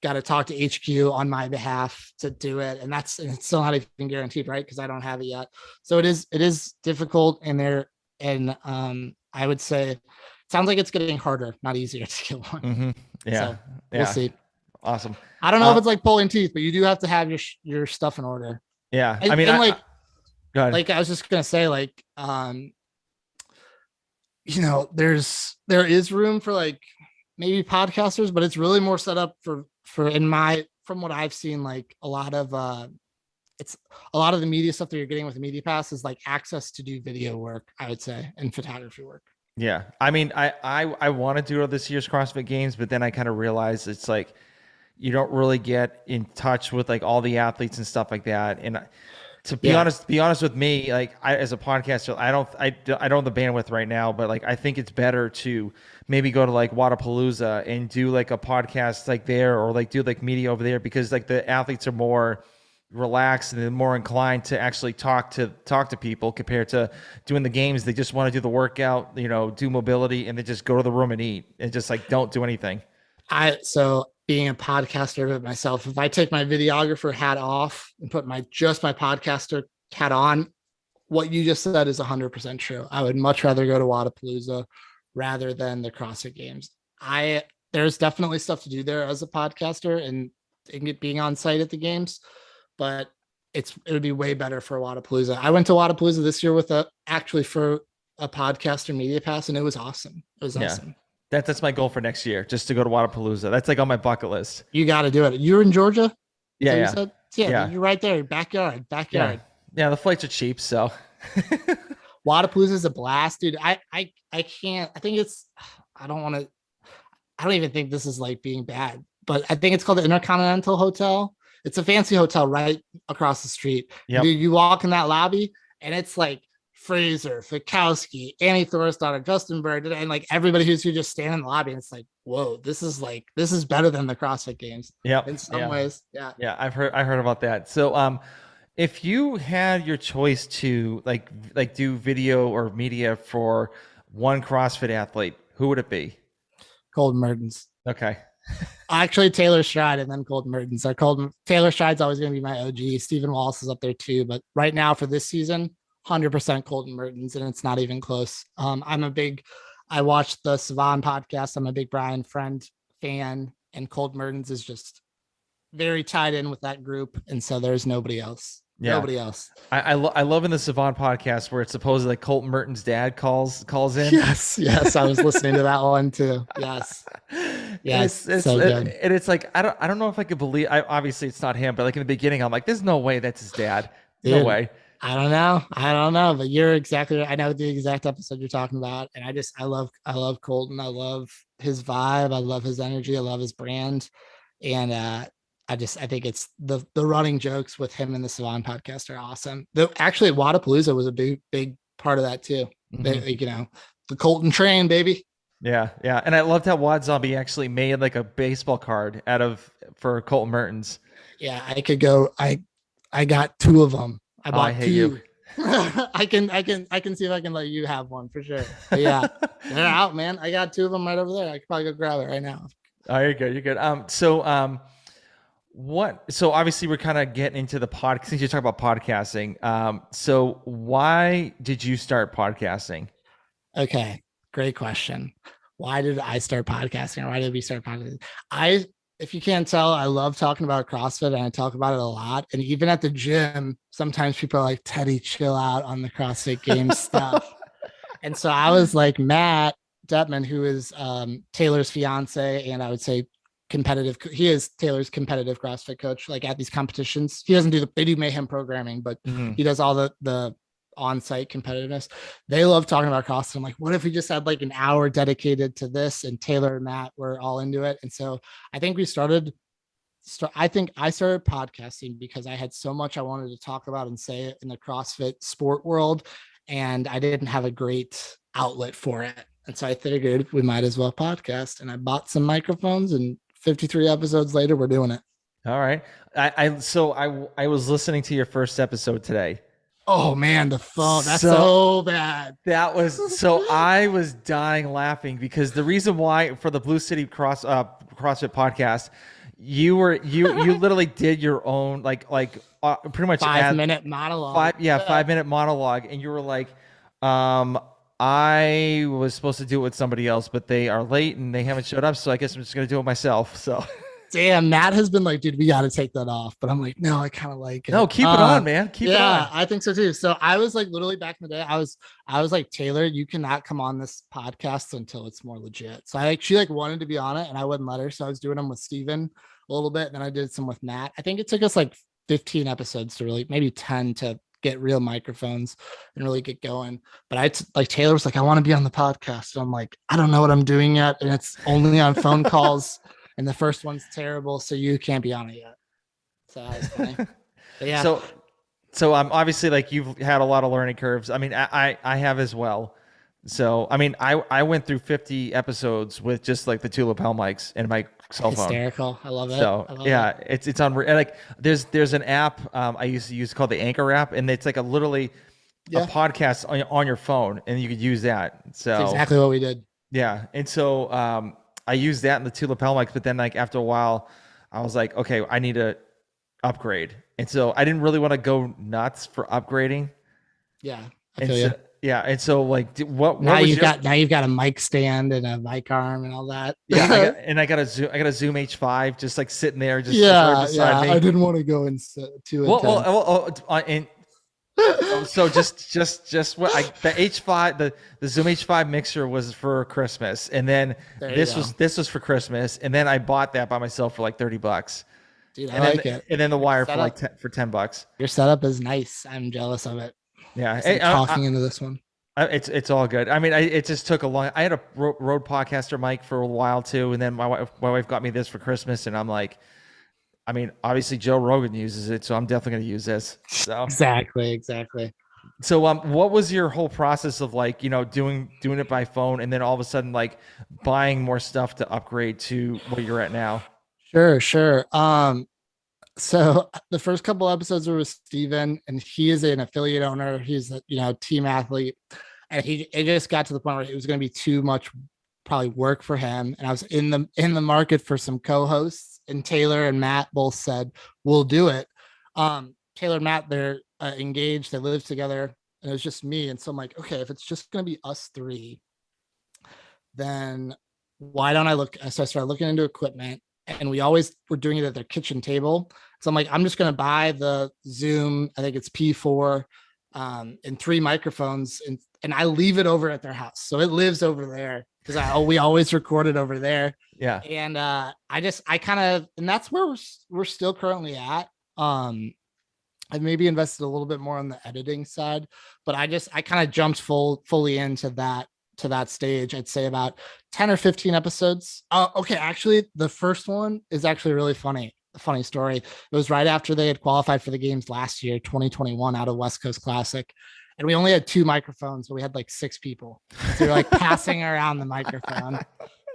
to talk to HQ on my behalf to do it, and it's still not even guaranteed, right? Because I don't have it yet. So it is difficult, and I would say it sounds like it's getting harder, not easier to get one. Hmm. Yeah. So we'll Yeah. see. Awesome. I don't know if it's like pulling teeth, but you do have to have your stuff in order. Yeah. I And, mean, and like go ahead. I was just gonna say, there is room for like maybe podcasters, but it's really more set up for in my from what I've seen, like it's a lot of the media stuff that you're getting with the media pass is like access to do video work, I would say, and photography work. Yeah. I mean, I want to do this year's CrossFit Games, but then I kind of realized it's like you don't really get in touch with like all the athletes and stuff like that. And to Yeah. be honest with me, like I, as a podcaster, I don't have the bandwidth right now, but like I think it's better to maybe go to like Wadapalooza and do like a podcast like there, or like do like media over there, because like the athletes are more relaxed and they're more inclined to actually talk to people compared to doing the games. They just want to do the workout, you know, do mobility, and then just go to the room and eat and just like don't do anything. So being a podcaster myself, if I take my videographer hat off and put my podcaster hat on, what you just said is 100% true. I would much rather go to Wadapalooza rather than the CrossFit Games. I There's definitely stuff to do there as a podcaster and being on site at the games, but it would be way better for Wadapalooza. I went to Wadapalooza this year with for a podcaster media pass, and it was awesome. It was Yeah. awesome. That's my goal for next year, just to go to Wadapalooza. That's like on my bucket list. You got to do it. You're in Georgia? Is Yeah, that what you yeah, said? Yeah, yeah, you're right there. yeah, Backyard. yeah. The flights are cheap, so Wadapalooza is a blast, dude. I can't. I think it's. I don't want to. I don't even think this is like being bad, but I think it's called the Intercontinental Hotel. It's a fancy hotel right across the street. yep, Dude, you walk in that lobby and it's like Fraser, Fikowski, Annie Thorisdottir, Justin Bird, and like everybody who's here just standing in the lobby. And it's like, whoa, this is better than the CrossFit Games yep, in some yeah, ways. Yeah. yeah. I heard about that. So, if you had your choice to like do video or media for one CrossFit athlete, who would it be? Cold Mertens. Okay. Actually, Taylor Stride and then Cold Mertens. Taylor Stride's always going to be my OG. Stephen Wallace is up there too, but right now for this season, 100% Colton Mertens, and it's not even close. I watched the Savan podcast. I'm a big Brian Friend fan, and Cold Mertens is just very tied in with that group, and so there's nobody else. Yeah. Nobody else. I love in the Savant podcast where it's supposedly like Colton Merton's dad calls in. Yes, I was listening to that one too. Yes, yes, it's so good. and it's like I don't know if I could believe. Obviously it's not him, but like in the beginning, I'm like, there's no way that's his dad. No Dude, way. I don't know, but you're exactly right. I know the exact episode you're talking about, and I love Colton. I love his vibe. I love his energy. I love his brand, and I think it's the running jokes with him and the Savan podcast are awesome. Actually, Wadapalooza was a big part of that too. Mm-hmm. The Colton train, baby. Yeah, yeah, and I loved how Wad Zombie actually made like a baseball card for Colton Mertens. Yeah, I could go. I got two of them. I bought I hate two. you. I can see if I can let you have one for sure. But yeah, they're out, man. I got two of them right over there. I could probably go grab it right now. Oh, you're good. You're good. So obviously we're kind of getting into the since you're talking about podcasting. So why did you start podcasting? Okay, great question. Why did I start podcasting? Or why did we start podcasting? If you can't tell, I love talking about CrossFit and I talk about it a lot. And even at the gym, sometimes people are like, Teddy, chill out on the CrossFit Games stuff. And so I was like, Matt Detman, who is Taylor's fiance, and I would say he is Taylor's competitive CrossFit coach, like at these competitions. He doesn't they do mayhem programming, but he does all the on-site competitiveness. They love talking about CrossFit. I'm like, what if we just had like an hour dedicated to this? And Taylor and Matt were all into it. And so I think I think I started podcasting because I had so much I wanted to talk about and say in the CrossFit sport world, and I didn't have a great outlet for it. And so I figured we might as well podcast. And I bought some microphones, and 53 episodes later, we're doing it. All right. I was listening to your first episode today. Oh man, the phone. That's so bad. That was so I was dying laughing because the reason why for the Blue City CrossFit podcast, you literally did your own pretty much 5-minute monologue. 5-minute monologue, and you were like, I was supposed to do it with somebody else, but they are late and they haven't showed up, so I guess I'm just gonna do it myself. So Damn, Matt has been like, dude, we got to take that off. But I'm like, no, I kind of like No, it. keep it on, man. Keep it Yeah, on. I think so too. So I was like, literally back in the day, I was like, Taylor, you cannot come on this podcast until it's more legit. So I like, she like wanted to be on it, and I wouldn't let her. So I was doing them with Steven a little bit, and then I did some with Matt. I think it took us like 15 episodes to really, maybe 10 to get real microphones and really get going. But like Taylor was like, I want to be on the podcast. So I'm like, I don't know what I'm doing yet, and it's only on phone calls and the first one's terrible, so you can't be on it yet. So that was funny. But yeah, So, so I'm obviously like you've had a lot of learning curves. I mean, I have as well. So, I mean, I went through 50 episodes with just like the two lapel mics and my cell phone. hysterical. I love it. So I love it. yeah, it's unreal. Like there's an app I used to use called the Anchor app, and it's like a literally a Yeah, podcast on your phone, and you could use that. it's So exactly what we did. yeah, and so I used that in the two lapel mics, but then like after a while, I was like, okay, I need to upgrade, and so I didn't really want to go nuts for upgrading, Yeah, I and feel you. so yeah, and so like what was your Now you've got a mic stand and a mic arm and all that. yeah I got a Zoom H5 just like sitting there just right Yeah, beside yeah. I me. didn't want to go in too intense. And so just what the H5 the Zoom H5 mixer was for Christmas, and then There you go, this was for Christmas, and then I bought that by myself for like $30, dude. I like it. and then the Your wire for like setup, 10, for $10. your setup is nice. I'm jealous of it. Yeah, It's like talking into this one. it's all good. I mean, it just took a long. I had a Rode Podcaster mic for a while too, and then my wife got me this for Christmas, and I'm like, I mean, obviously Joe Rogan uses it, so I'm definitely gonna use this. So. Exactly, exactly. So what was your whole process of like, doing it by phone and then all of a sudden like buying more stuff to upgrade to where you're at now? Sure, sure. So the first couple episodes were with Steven, and he is an affiliate owner. He's a team athlete, and it just got to the point where it was going to be too much probably work for him. And I was in the market for some co-hosts, and Taylor and Matt both said we'll do it. Taylor and Matt, they're engaged, they live together, and it was just me. And so I'm like, okay, if it's just going to be us three, then why don't I look? So I started looking into equipment, and we always were doing it at their kitchen table. So I'm like, I'm just going to buy the Zoom. I think it's P4, and three microphones, and I leave it over at their house. So it lives over there because we always record it over there. Yeah. And I kind of, and that's where we're still currently at. I've maybe invested a little bit more on the editing side, but I kind of jumped fully into that stage. I'd say about 10 or 15 episodes. Okay, actually, the first one is actually really funny. A funny story. It was right after they had qualified for the games last year, 2021, out of West Coast Classic. And we only had two microphones, but we had like six people. So we were like passing around the microphone,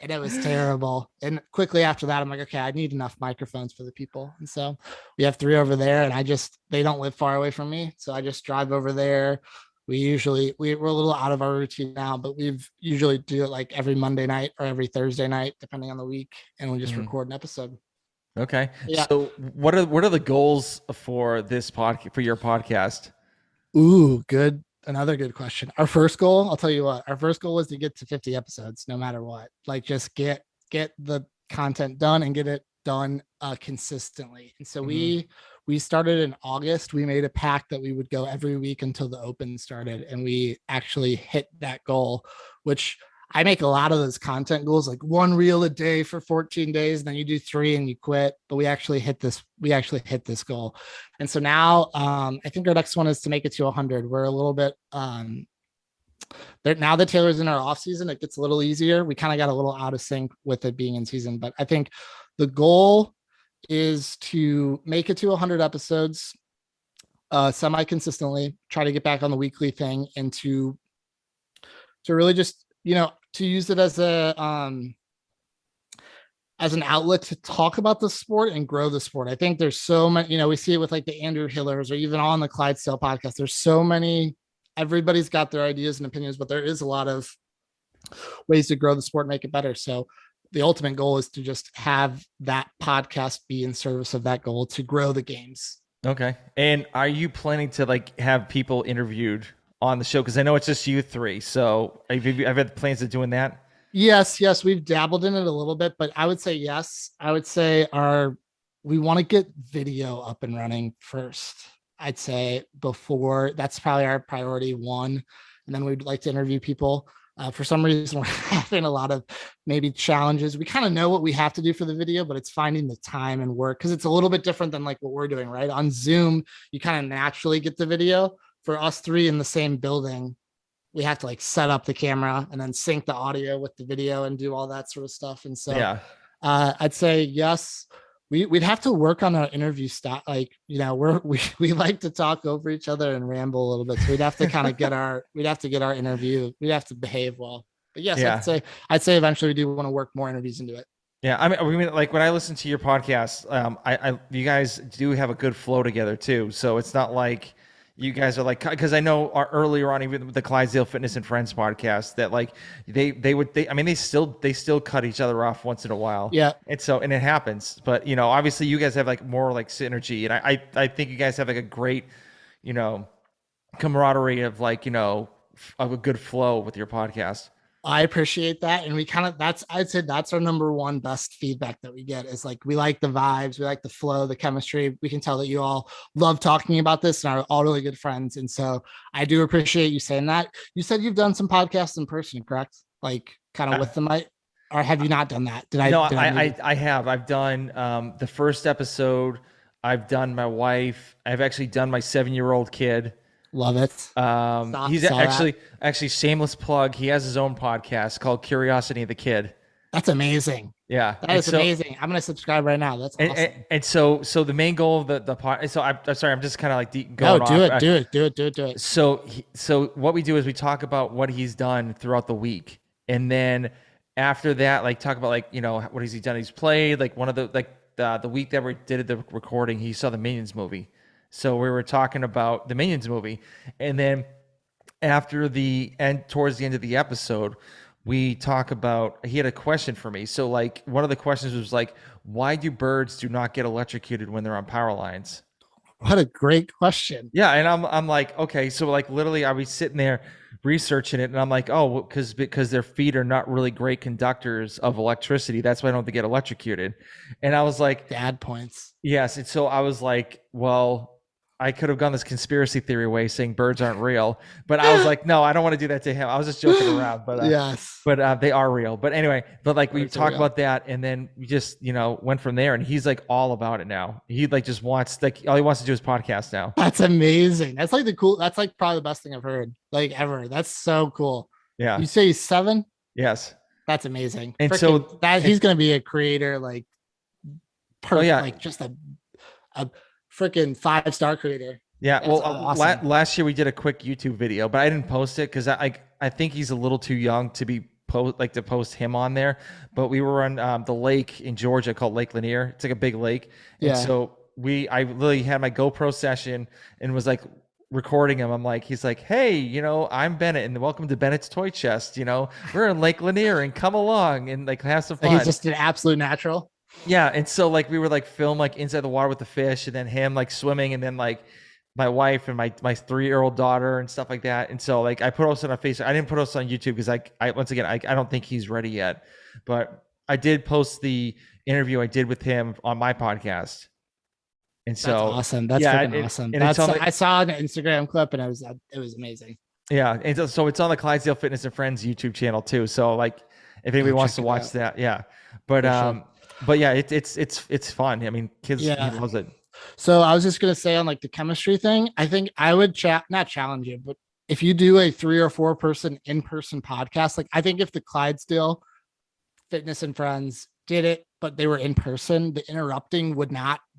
and it was terrible. And quickly after that, I'm like, okay, I need enough microphones for the people. And so we have three over there, and they don't live far away from me. So I just drive over there. We're a little out of our routine now, but we've usually do it like every Monday night or every Thursday night, depending on the week, and we just record an episode. Okay. Yeah. So what are the goals for this for your podcast? Ooh, good. Another good question. Our first goal, I'll tell you what, our first goal was to get to 50 episodes, no matter what. Like just get the content done and get it done consistently. And so we started in August. We made a pact that we would go every week until the open started, and we actually hit that goal, which I make a lot of those content goals, like one reel a day for 14 days, and then you do three and you quit. But we actually hit this goal. And so now I think our next one is to make it to 100. We're a little bit now that Taylor's in our off season, it gets a little easier. We kind of got a little out of sync with it being in season, but I think the goal is to make it to 100 episodes semi consistently, try to get back on the weekly thing, and to really just to use it as an outlet to talk about the sport and grow the sport. I think there's so many, we see it with like the Andrew Hillers or even on the Clydesdale podcast. There's so many, everybody's got their ideas and opinions, but there is a lot of ways to grow the sport and make it better. So the ultimate goal is to just have that podcast be in service of that goal to grow the games. Okay. And are you planning to like have people interviewed on the show? Because I know it's just you three. So have you had plans of doing that? Yes, we've dabbled in it a little bit, but I would say yes. I would say we want to get video up and running first. I'd say before that's probably our priority one, and then we'd like to interview people. For some reason, we're having a lot of maybe challenges. We kind of know what we have to do for the video, but it's finding the time and work because it's a little bit different than like what we're doing, right? On Zoom, you kind of naturally get the video. For us three in the same building, we have to like set up the camera and then sync the audio with the video and do all that sort of stuff. And so Yeah. I'd say yes. We'd have to work on our interview style. Like, we like to talk over each other and ramble a little bit. So we'd have to kind of we'd have to get our interview. We'd have to behave well. But yes, Yeah. I'd say eventually we do want to work more interviews into it. Yeah, I mean, like when I listen to your podcast, you guys do have a good flow together too. So it's not like you guys are like, because I know earlier on, even with the Clydesdale Fitness and Friends podcast, that like I mean, they still cut each other off once in a while, Yeah, and it happens. But obviously, you guys have like more like synergy, and I think you guys have like a great, you know, camaraderie of like of a good flow with your podcast. I appreciate that. And we kind of, I'd say that's our number one best feedback that we get is like, we like the vibes, we like the flow, the chemistry. We can tell that you all love talking about this and are all really good friends. And so I do appreciate you saying that. You said you've done some podcasts in person, correct? Like kind of with the mic, or have you not done that? No, Did I maybe I have. I've done the first episode. I've done my wife. I've actually done my 7-year-old kid. love it? He's Saw that. actually shameless plug. He has his own podcast called Curiosity of the Kid. That's amazing. Yeah, That is amazing. I'm going to subscribe right now. That's awesome. and so the main goal of the pod. So I'm sorry. I'm just kind of like No, going off. do it. So what we do is we talk about what he's done throughout the week, and then after that, like talk about like what has he done? He's played like one of the like the week that we did the recording. He saw the Minions movie, so we were talking about the Minions movie, and then after the end, towards the end of the episode, we talk about he had a question for me. So like one of the questions was like, why do birds do not get electrocuted when they're on power lines? What a great question. Yeah, and I'm like, okay, so like literally I was sitting there researching it and I'm like, oh, because their feet are not really great conductors of electricity. That's why I don't they get electrocuted. And I was like, Dad points. yes. And so I was like, well, I could have gone this conspiracy theory way saying birds aren't real, but I was like, no, I don't want to do that to him. I was just joking around, Yes. but they are real. But anyway, but like we Birds are talked real. about that, and then we just went from there. And he's like all about it now. He like just wants like all he wants to do is podcast now. That's amazing. That's like probably the best thing I've heard, like ever. That's so cool. Yeah. You say he's 7? Yes. That's amazing. And Freaking so, that and, he's gonna be a creator, like oh yeah, like just a freaking 5-star creator. yeah. That's Well, awesome. last year we did a quick YouTube video, but I didn't post it because I think he's a little too young to be to post him on there. But we were on the lake in Georgia called Lake Lanier. It's like a big lake, and Yeah. so I literally had my GoPro session and was like recording him. I'm like, he's like, hey, I'm Bennett, and welcome to Bennett's Toy Chest. We're in Lake Lanier, and come along and like have some Like he's fun. just an absolute natural. Yeah, and so like we were like film like inside the water with the fish, and then him like swimming, and then like my wife and my 3-year-old daughter and stuff like that. And so like I put us on Facebook. I didn't put us on YouTube because I once again I don't think he's ready yet, but I did post the interview I did with him on my podcast. And That's so awesome. That's yeah, freaking awesome. and it's on the I saw an Instagram clip and it was amazing. yeah, and so it's on the Clydesdale Fitness and Friends YouTube channel too. So like if anybody Go wants check to it watch out that, yeah. But for sure. yeah, it's fun. I mean, kids he Yeah. loves it. So I was just gonna say on like the chemistry thing, I think I would not challenge you, but if you do a 3 or 4 person in-person podcast, like I think if the Clydesdale Fitness and Friends did it, but they were in person, the interrupting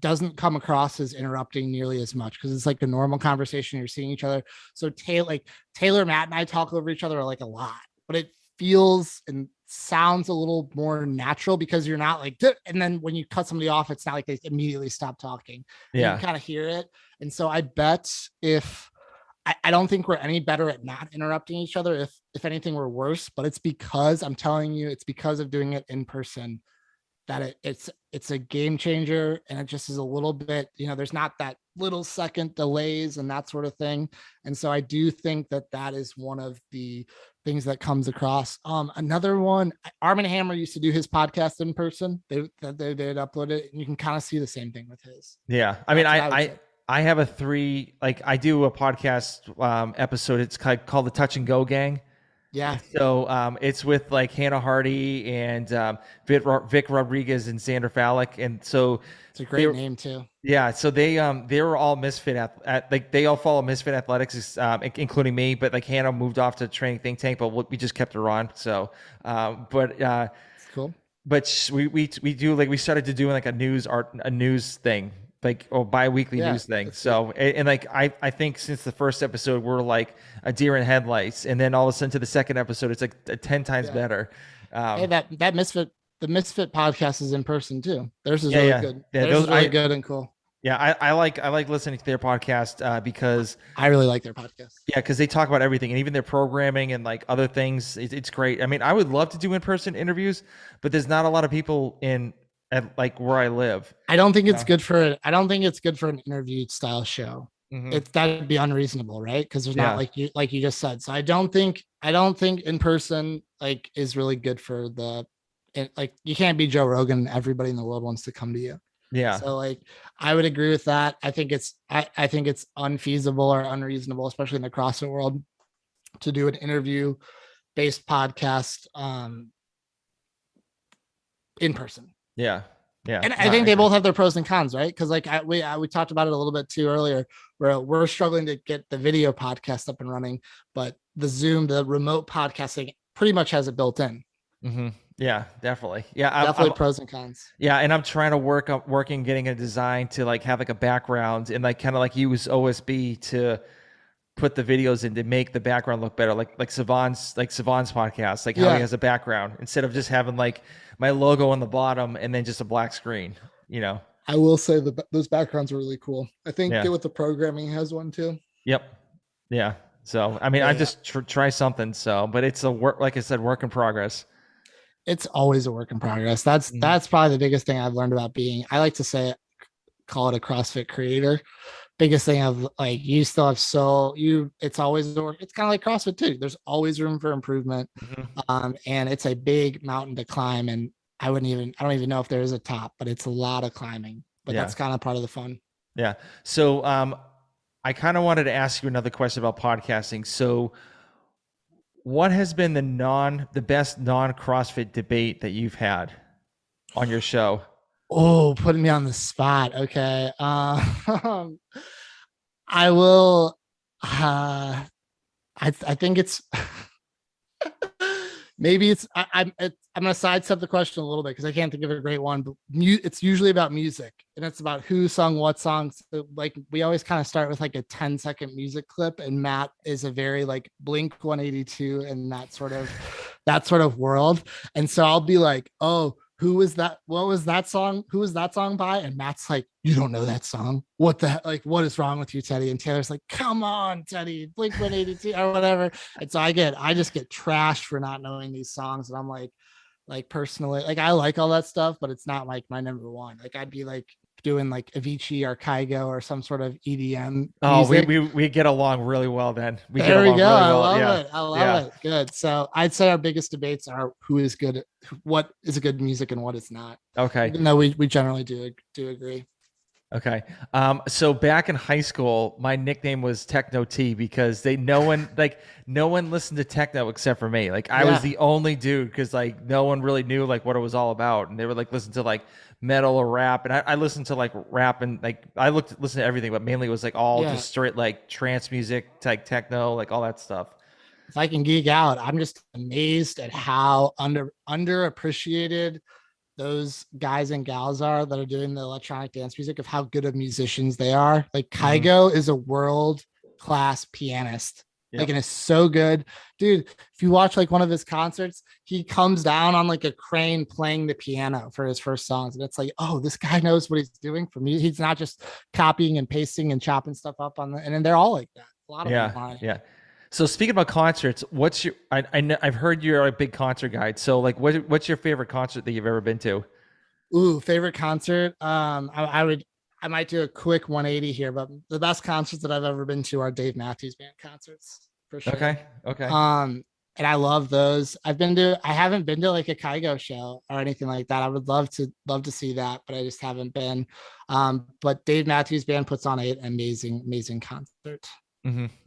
doesn't come across as interrupting nearly as much because it's like a normal conversation. You're seeing each other. So Taylor, Matt, and I talk over each other like a lot, but it feels and sounds a little more natural because you're not like, and then when you cut somebody off, it's not like they immediately stop talking. And you Yeah. kind of hear it. And so I bet if I don't think we're any better at not interrupting each other. If anything, we're worse. But it's because I'm telling you, it's because of doing it in person that it's a game changer, and it just is a little bit, there's not that little second delays and that sort of thing. And so I do think that that is one of the things that comes across. Another one, Arm& Hammer used to do his podcast in person. They'd upload it, and you can kind of see the same thing with his. Yeah. I mean, That's what I would say. I have a three, like I do a podcast episode. It's called the Touch and Go Gang. Yeah, So it's with like Hannah Hardy and Vic Rodriguez and Xander Falick. And so it's a they, great name too. yeah, so they were all like they all follow Misfit Athletics, including me. But like Hannah moved off to training think tank, but we just kept her on. So, It's cool. but we do like we started to do like a news thing, like or bi-weekly Yeah, news thing. that's good. So and like I think since the first episode we're like a deer in headlights, and then all of a sudden to the second episode it's like 10 times Yeah. better. Hey, that Misfit the Misfit podcast is in person too. Theirs is Yeah, really yeah, good. yeah. Theirs Those is really good and cool. yeah, I like listening to their podcast because I really like their podcast. yeah, because they talk about everything and even their programming and like other things. It's great. I mean, I would love to do in-person interviews, but there's not a lot of people at like where I live. I don't think it's Yeah. good for I don't think it's good for an interview style show. Hmm. It's that'd be unreasonable, right? Because there's not Yeah, like you just said. So I don't think in person like is really good for like you can't be Joe Rogan. Everybody in the world wants to come to you. yeah, So like I would agree with that. I think it's unfeasible or unreasonable, especially in the CrossFit world, to do an interview based podcast in person. yeah, yeah. And No, I I think they agree. both have their pros and cons, right? Because like we talked about it a little bit too earlier, where we're struggling to get the video podcast up and running, but the remote podcasting pretty much has it built in. Hmm. Yeah, definitely. Yeah, Definitely pros and cons. yeah, and I'm trying to working getting a design to like have like a background and like kind of like use OSB to put the videos in to make the background look better, like Savon's podcast, like how he Yeah, has a background instead of just having like my logo on the bottom and then just a black screen, you know? I will say that those backgrounds are really cool. I think Yeah. Get With The Programming has one too. Yep. Yeah. So I mean, I Yeah, just try something. So, but it's a work, like I said, work in progress. it's always a work in progress. That's Mhm. that's probably the biggest thing I've learned about being. I like to say, call it a CrossFit creator. Biggest thing of like you still have it's always the work. It's kind of like CrossFit too. There's always room for improvement. Mhm. And it's a big mountain to climb. And I don't even know if there is a top, but it's a lot of climbing. But Yeah. that's kind of part of the fun. Yeah. So, I kind of wanted to ask you another question about podcasting. So, what has been the best non CrossFit debate that you've had on your show? Oh, putting me on the spot. Okay. I will I think it's maybe I'm gonna sidestep the question a little bit because I can't think of a great one. But it's usually about music, and it's about who sung what songs. So, like we always kind of start with like a 10-second music clip, and Matt is a very like Blink 182 and that sort of world. And so I'll be like, oh, who was that? What was that song? Who was that song by? And Matt's like, you don't know that song. What the like? What is wrong with you, Teddy? And Taylor's like, come on, Teddy, Blink 182 or whatever. And so I just get trashed for not knowing these songs. And I'm like personally, like I like all that stuff, but it's not like my number one. Like I'd be like doing like Avicii or Kygo or some sort of EDM Oh, music. we get along really well then. We get There we along go. really I well. love Yeah. it. I Yeah. love it. Good. So I'd say our biggest debates are who is good, what is good music and what is not. Okay. Even though we generally do agree. Okay. So back in high school, my nickname was Techno T because no one listened to techno except for me. Like I was Yeah. the only dude because like no one really knew like what it was all about, and they would like listen to like metal or rap, and I listened to like rap and like listened to everything, but mainly it was like all Yeah. just straight like trance music, like techno, like all that stuff. If I can geek out, I'm just amazed at how underappreciated those guys and gals are that are doing the electronic dance music, of how good of musicians they are. Like Hmm. Kygo is a world class pianist. Like, Yep. and it's so good. Dude, if you watch like one of his concerts, he comes down on like a crane playing the piano for his first songs. And it's like, oh, this guy knows what he's doing for me. He's not just copying and pasting and chopping stuff up and then they're all like that. A lot of them Yeah. are. Yeah. So speaking about concerts, what's your I know I've heard you're a big concert guy. So like what's your favorite concert that you've ever been to? Ooh, favorite concert. I might do a quick 180 here, but the best concerts that I've ever been to are Dave Matthews Band concerts for sure. Okay. Okay. Um, and I love those. I haven't been to like a Kygo show or anything like that. I would love to see that, but I just haven't been. But Dave Matthews Band puts on an amazing concert.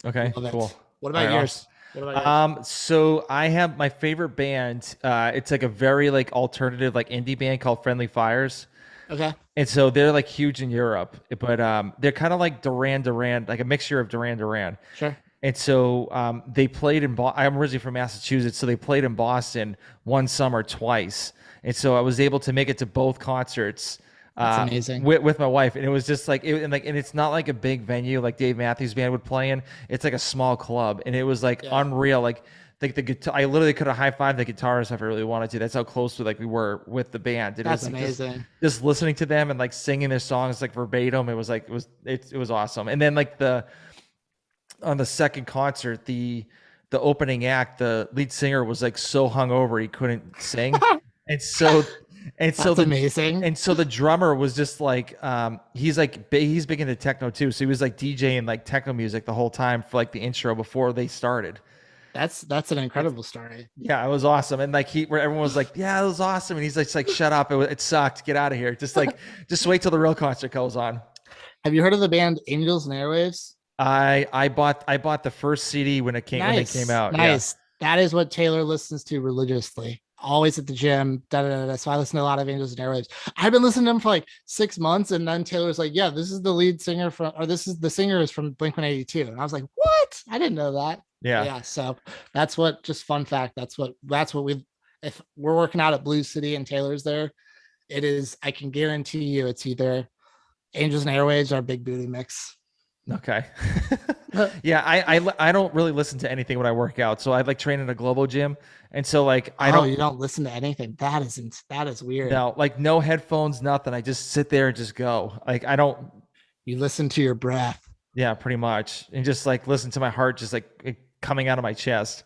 Okay. Love Cool. it. What All about right. Awesome. yours? What about yours? So I have my favorite band. It's like a very like alternative, like indie band called Friendly Fires. Okay, And so they're like huge in Europe, but they're kind of like Duran Duran, like a mixture of Duran Duran. sure. And so they played in Boston. I'm originally from Massachusetts, so they played in Boston one summer twice. And so I was able to make it to both concerts That's amazing. with my wife, and it was just like and it's not like a big venue like Dave Matthews Band would play in. It's like a small club, and it was like Yeah, unreal. Like the guitar, I literally could have high fived the guitarist if I really wanted to. That's how close we were with the band. It was that's like amazing. just listening to them and like singing their songs like verbatim. It was like it was awesome. And then like the on the second concert, the opening act, the lead singer was like so hungover he couldn't sing, and so and so That's the amazing. and so the drummer was just like he's big into techno too, so he was like DJing like techno music the whole time for like the intro before they started. That's an incredible story. Yeah, it was awesome, and like where everyone was like, "Yeah, it was awesome," and he's like, "Shut up! It sucked. Get out of here. Just wait till the real concert goes on." Have you heard of the band Angels and Airwaves? I bought the first CD when they came Nice, out. Yeah, nice. That is what Taylor listens to religiously. Always at the gym. Da, da, da, da. So I listen to a lot of Angels and Airwaves. I've been listening to them for like 6 months, and then Taylor's like, "Yeah, this is the lead singer from, or this is the singer is from Blink 182," and I was like, "What? I didn't know that." But yeah. yeah, so that's what. Just fun fact. That's what we. If we're working out at Blue City and Taylor's there, it is. I can guarantee you, it's either Angels and Airwaves or Big Booty Mix. Okay. Yeah, I don't really listen to anything when I work out. So I like train in a global gym, and so like I Oh, don't you don't listen to anything. That is weird. no like no headphones, nothing. I just sit there and just go. Like I don't. You listen to your breath. Yeah, pretty much, and just like listen to my heart just like coming out of my chest.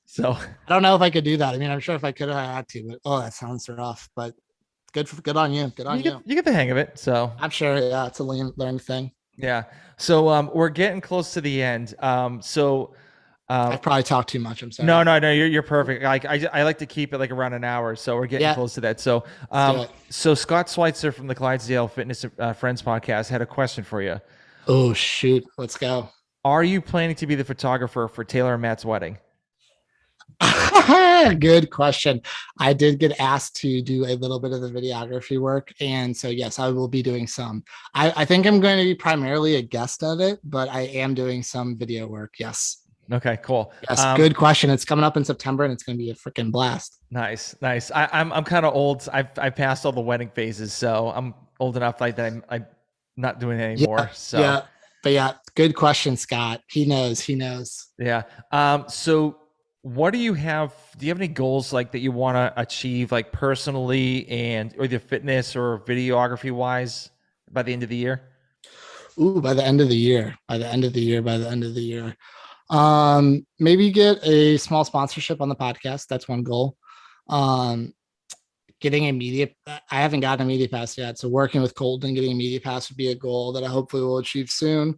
So I don't know if I could do that. I mean, I'm sure if I could, I had to. But oh, that sounds rough. But good on you. Good on you. you get the hang of it. So I'm sure. Yeah, it's a learn thing. yeah. So we're getting close to the end. I probably talked too much. I'm No, sorry. no, no. You're perfect. Like I like to keep it like around an hour, so we're getting Yeah, close to that. So let's do it. Scott Schweitzer from the Clydesdale Fitness Friends podcast had a question for you. Oh shoot, let's go. Are you planning to be the photographer for Taylor and Matt's wedding? Good question. I did get asked to do a little bit of the videography work. And so, yes, I will be doing some. I think I'm going to be primarily a guest of it, but I am doing some video work. Yes. Okay, cool. Yes. Good question. It's coming up in September and it's going to be a freaking blast. Nice, nice. I'm kind of old. I've passed all the wedding phases, so I'm old enough like that. I'm not doing it anymore. Yeah. So Yeah. But yeah, good question, Scott. He knows. He knows. yeah. So what do you have? Do you have any goals like that you want to achieve, like personally and either fitness or videography wise by the end of the year? Ooh, by the end of the year, by the end of the year, by the end of the year. Maybe get a small sponsorship on the podcast. That's one goal. Um, Getting a media, I haven't gotten a media pass yet. So working with Colton, getting a media pass would be a goal that I hopefully will achieve soon.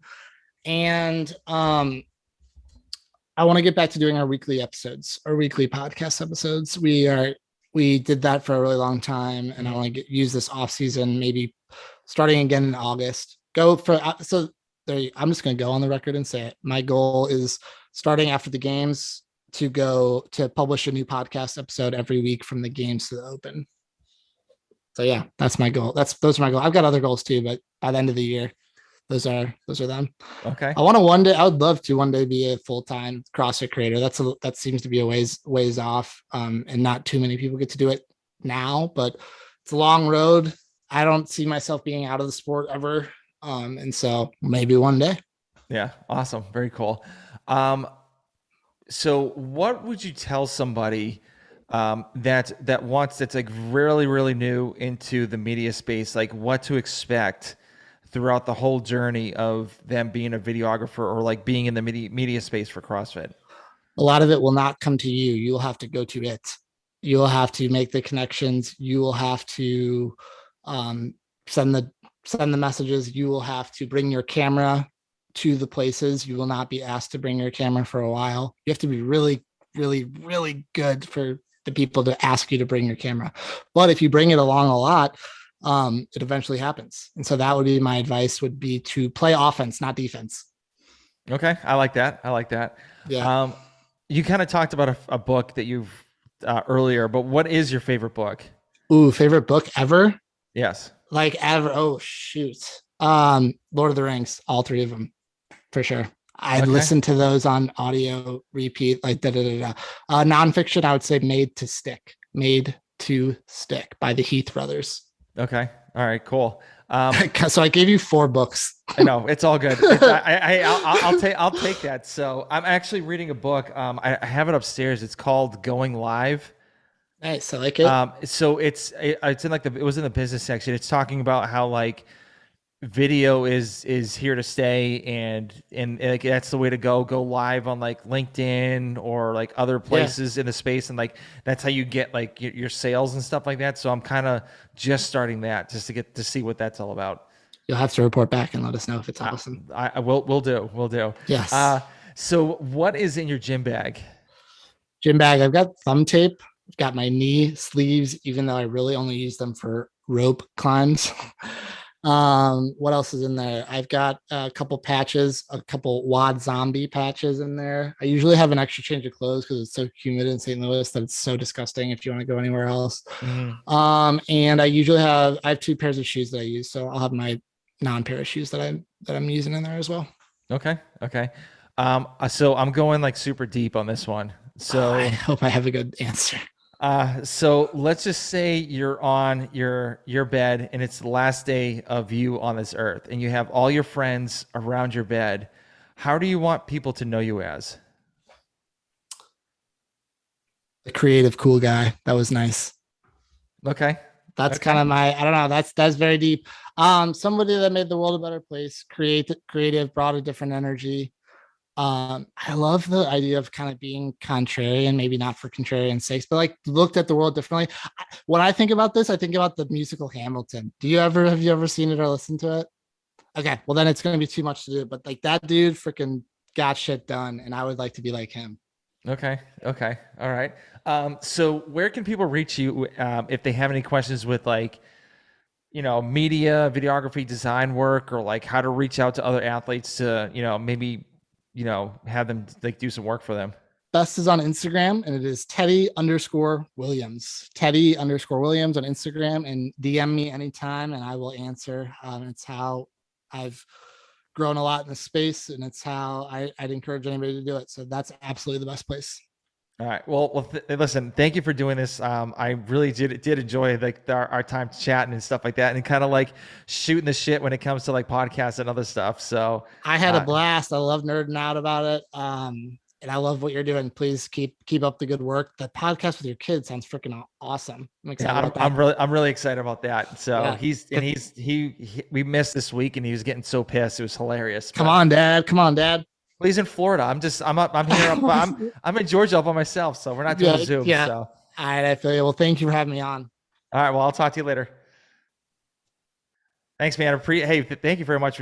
And I want to get back to doing our weekly episodes, our weekly podcast episodes. We did that for a really long time, and I want to use this off season, maybe starting again in August. Go for so there. I'm just going to go on the record and say it. My goal is starting after the games to go to publish a new podcast episode every week from the games to the open. So yeah, that's my goal. Those are my goals. I've got other goals too, but by the end of the year, those are them. Okay. I want to one day. I would love to one day be a full time CrossFit creator. That seems to be a ways off, and not too many people get to do it now. But it's a long road. I don't see myself being out of the sport ever, and so maybe one day. Yeah. Awesome. Very cool. So what would you tell somebody that's like really new into the media space, like what to expect throughout the whole journey of them being a videographer or like being in the media space for CrossFit? A lot of it will not come to you. You'll have to go to it. You will have to make the connections. You will have to um, send the send the messages. You will have to bring your camera to the places. You will not be asked to bring your camera for a while. You have to be really, really, really good for the people to ask you to bring your camera. But if you bring it along a lot, it eventually happens. And so that would be my advice: would be to play offense, not defense. Okay, I like that. I like that. Yeah. Um, you kind of talked about a book that you've earlier, but what is your favorite book? Ooh, favorite book ever? Yes. Like ever. Oh shoot. Lord of the Rings, all three of them for sure. I Okay. listened to those on audio repeat, like da da da da. Nonfiction, I would say Made to Stick by the Heath brothers. Okay. All right. Cool. Um, So I gave you four books. I know it's all good. It's, I'll take that. So I'm actually reading a book. I have it upstairs. It's called Going Live. Nice, I like it. So it's in like it was in the business section. It's talking about how like video is here to stay, and like that's the way to go. Go live on like LinkedIn or like other Yeah, places in the space, and like that's how you get like your sales and stuff like that. So I'm kind of just starting that just to get to see what that's all about. you'll have to report back and let us know if it's I, awesome. I will do. Will do. Yes. Uh, so what is in your gym bag? Gym bag. I've got thumb tape. I've got my knee sleeves, even though I really only use them for rope climbs. What else is in there? I've got a couple patches, a couple wad zombie patches in there. I usually have an extra change of clothes because it's so humid in St. Louis that it's so disgusting if you want to go anywhere else. Hmm. And I have two pairs of shoes that I use, so I'll have my non-pair of shoes that I'm using in there as well. Okay. Okay. So I'm going like super deep on this one. I So hope I have a good answer. so let's just say you're on your bed and it's the last day of you on this earth and you have all your friends around your bed. How do you want people to know you as? The creative, cool guy. That was nice. Okay. That's kind Okay. of my, I don't know, that's very deep. Somebody that made the world a better place, creative, brought a different energy. I love the idea of kind of being contrarian, maybe not for contrarian sakes, but like looked at the world differently. When I think about this, I think about the musical Hamilton. Have you ever seen it or listened to it? Okay, well then it's going to be too much to do, but like that dude freaking got shit done, and I would like to be like him. Okay. Okay. All right. So where can people reach you if they have any questions with like, media, videography, design work, or like how to reach out to other athletes to, maybe, have them like do some work for them? Best is on Instagram, and it is Teddy underscore Williams. Teddy underscore Williams on Instagram, and DM me anytime, and I will answer. It's how I've grown a lot in the space, and it's how I'd encourage anybody to do it. So that's absolutely the best place. All right. Listen. Thank you for doing this. I really did enjoy like our time chatting and stuff like that, and kind of like shooting the shit when it comes to like podcasts and other stuff. So, I had a uh, blast. I love nerding out about it. And I love what you're doing. Please keep up the good work. The podcast with your kids sounds freaking awesome. I'm yeah, excited about that. I'm really excited about that. So Yeah. he's and he we missed this week, and he was getting so pissed. It was hilarious. Come But on, Dad. Come on, Dad. he's in Florida. I'm here. I'm in Georgia all by myself. So we're not doing a Yeah, Zoom. yeah. So All right, I feel you. Well, thank you for having me on. all right. Well, I'll talk to you later. Thanks, man. Hey, thank you very much for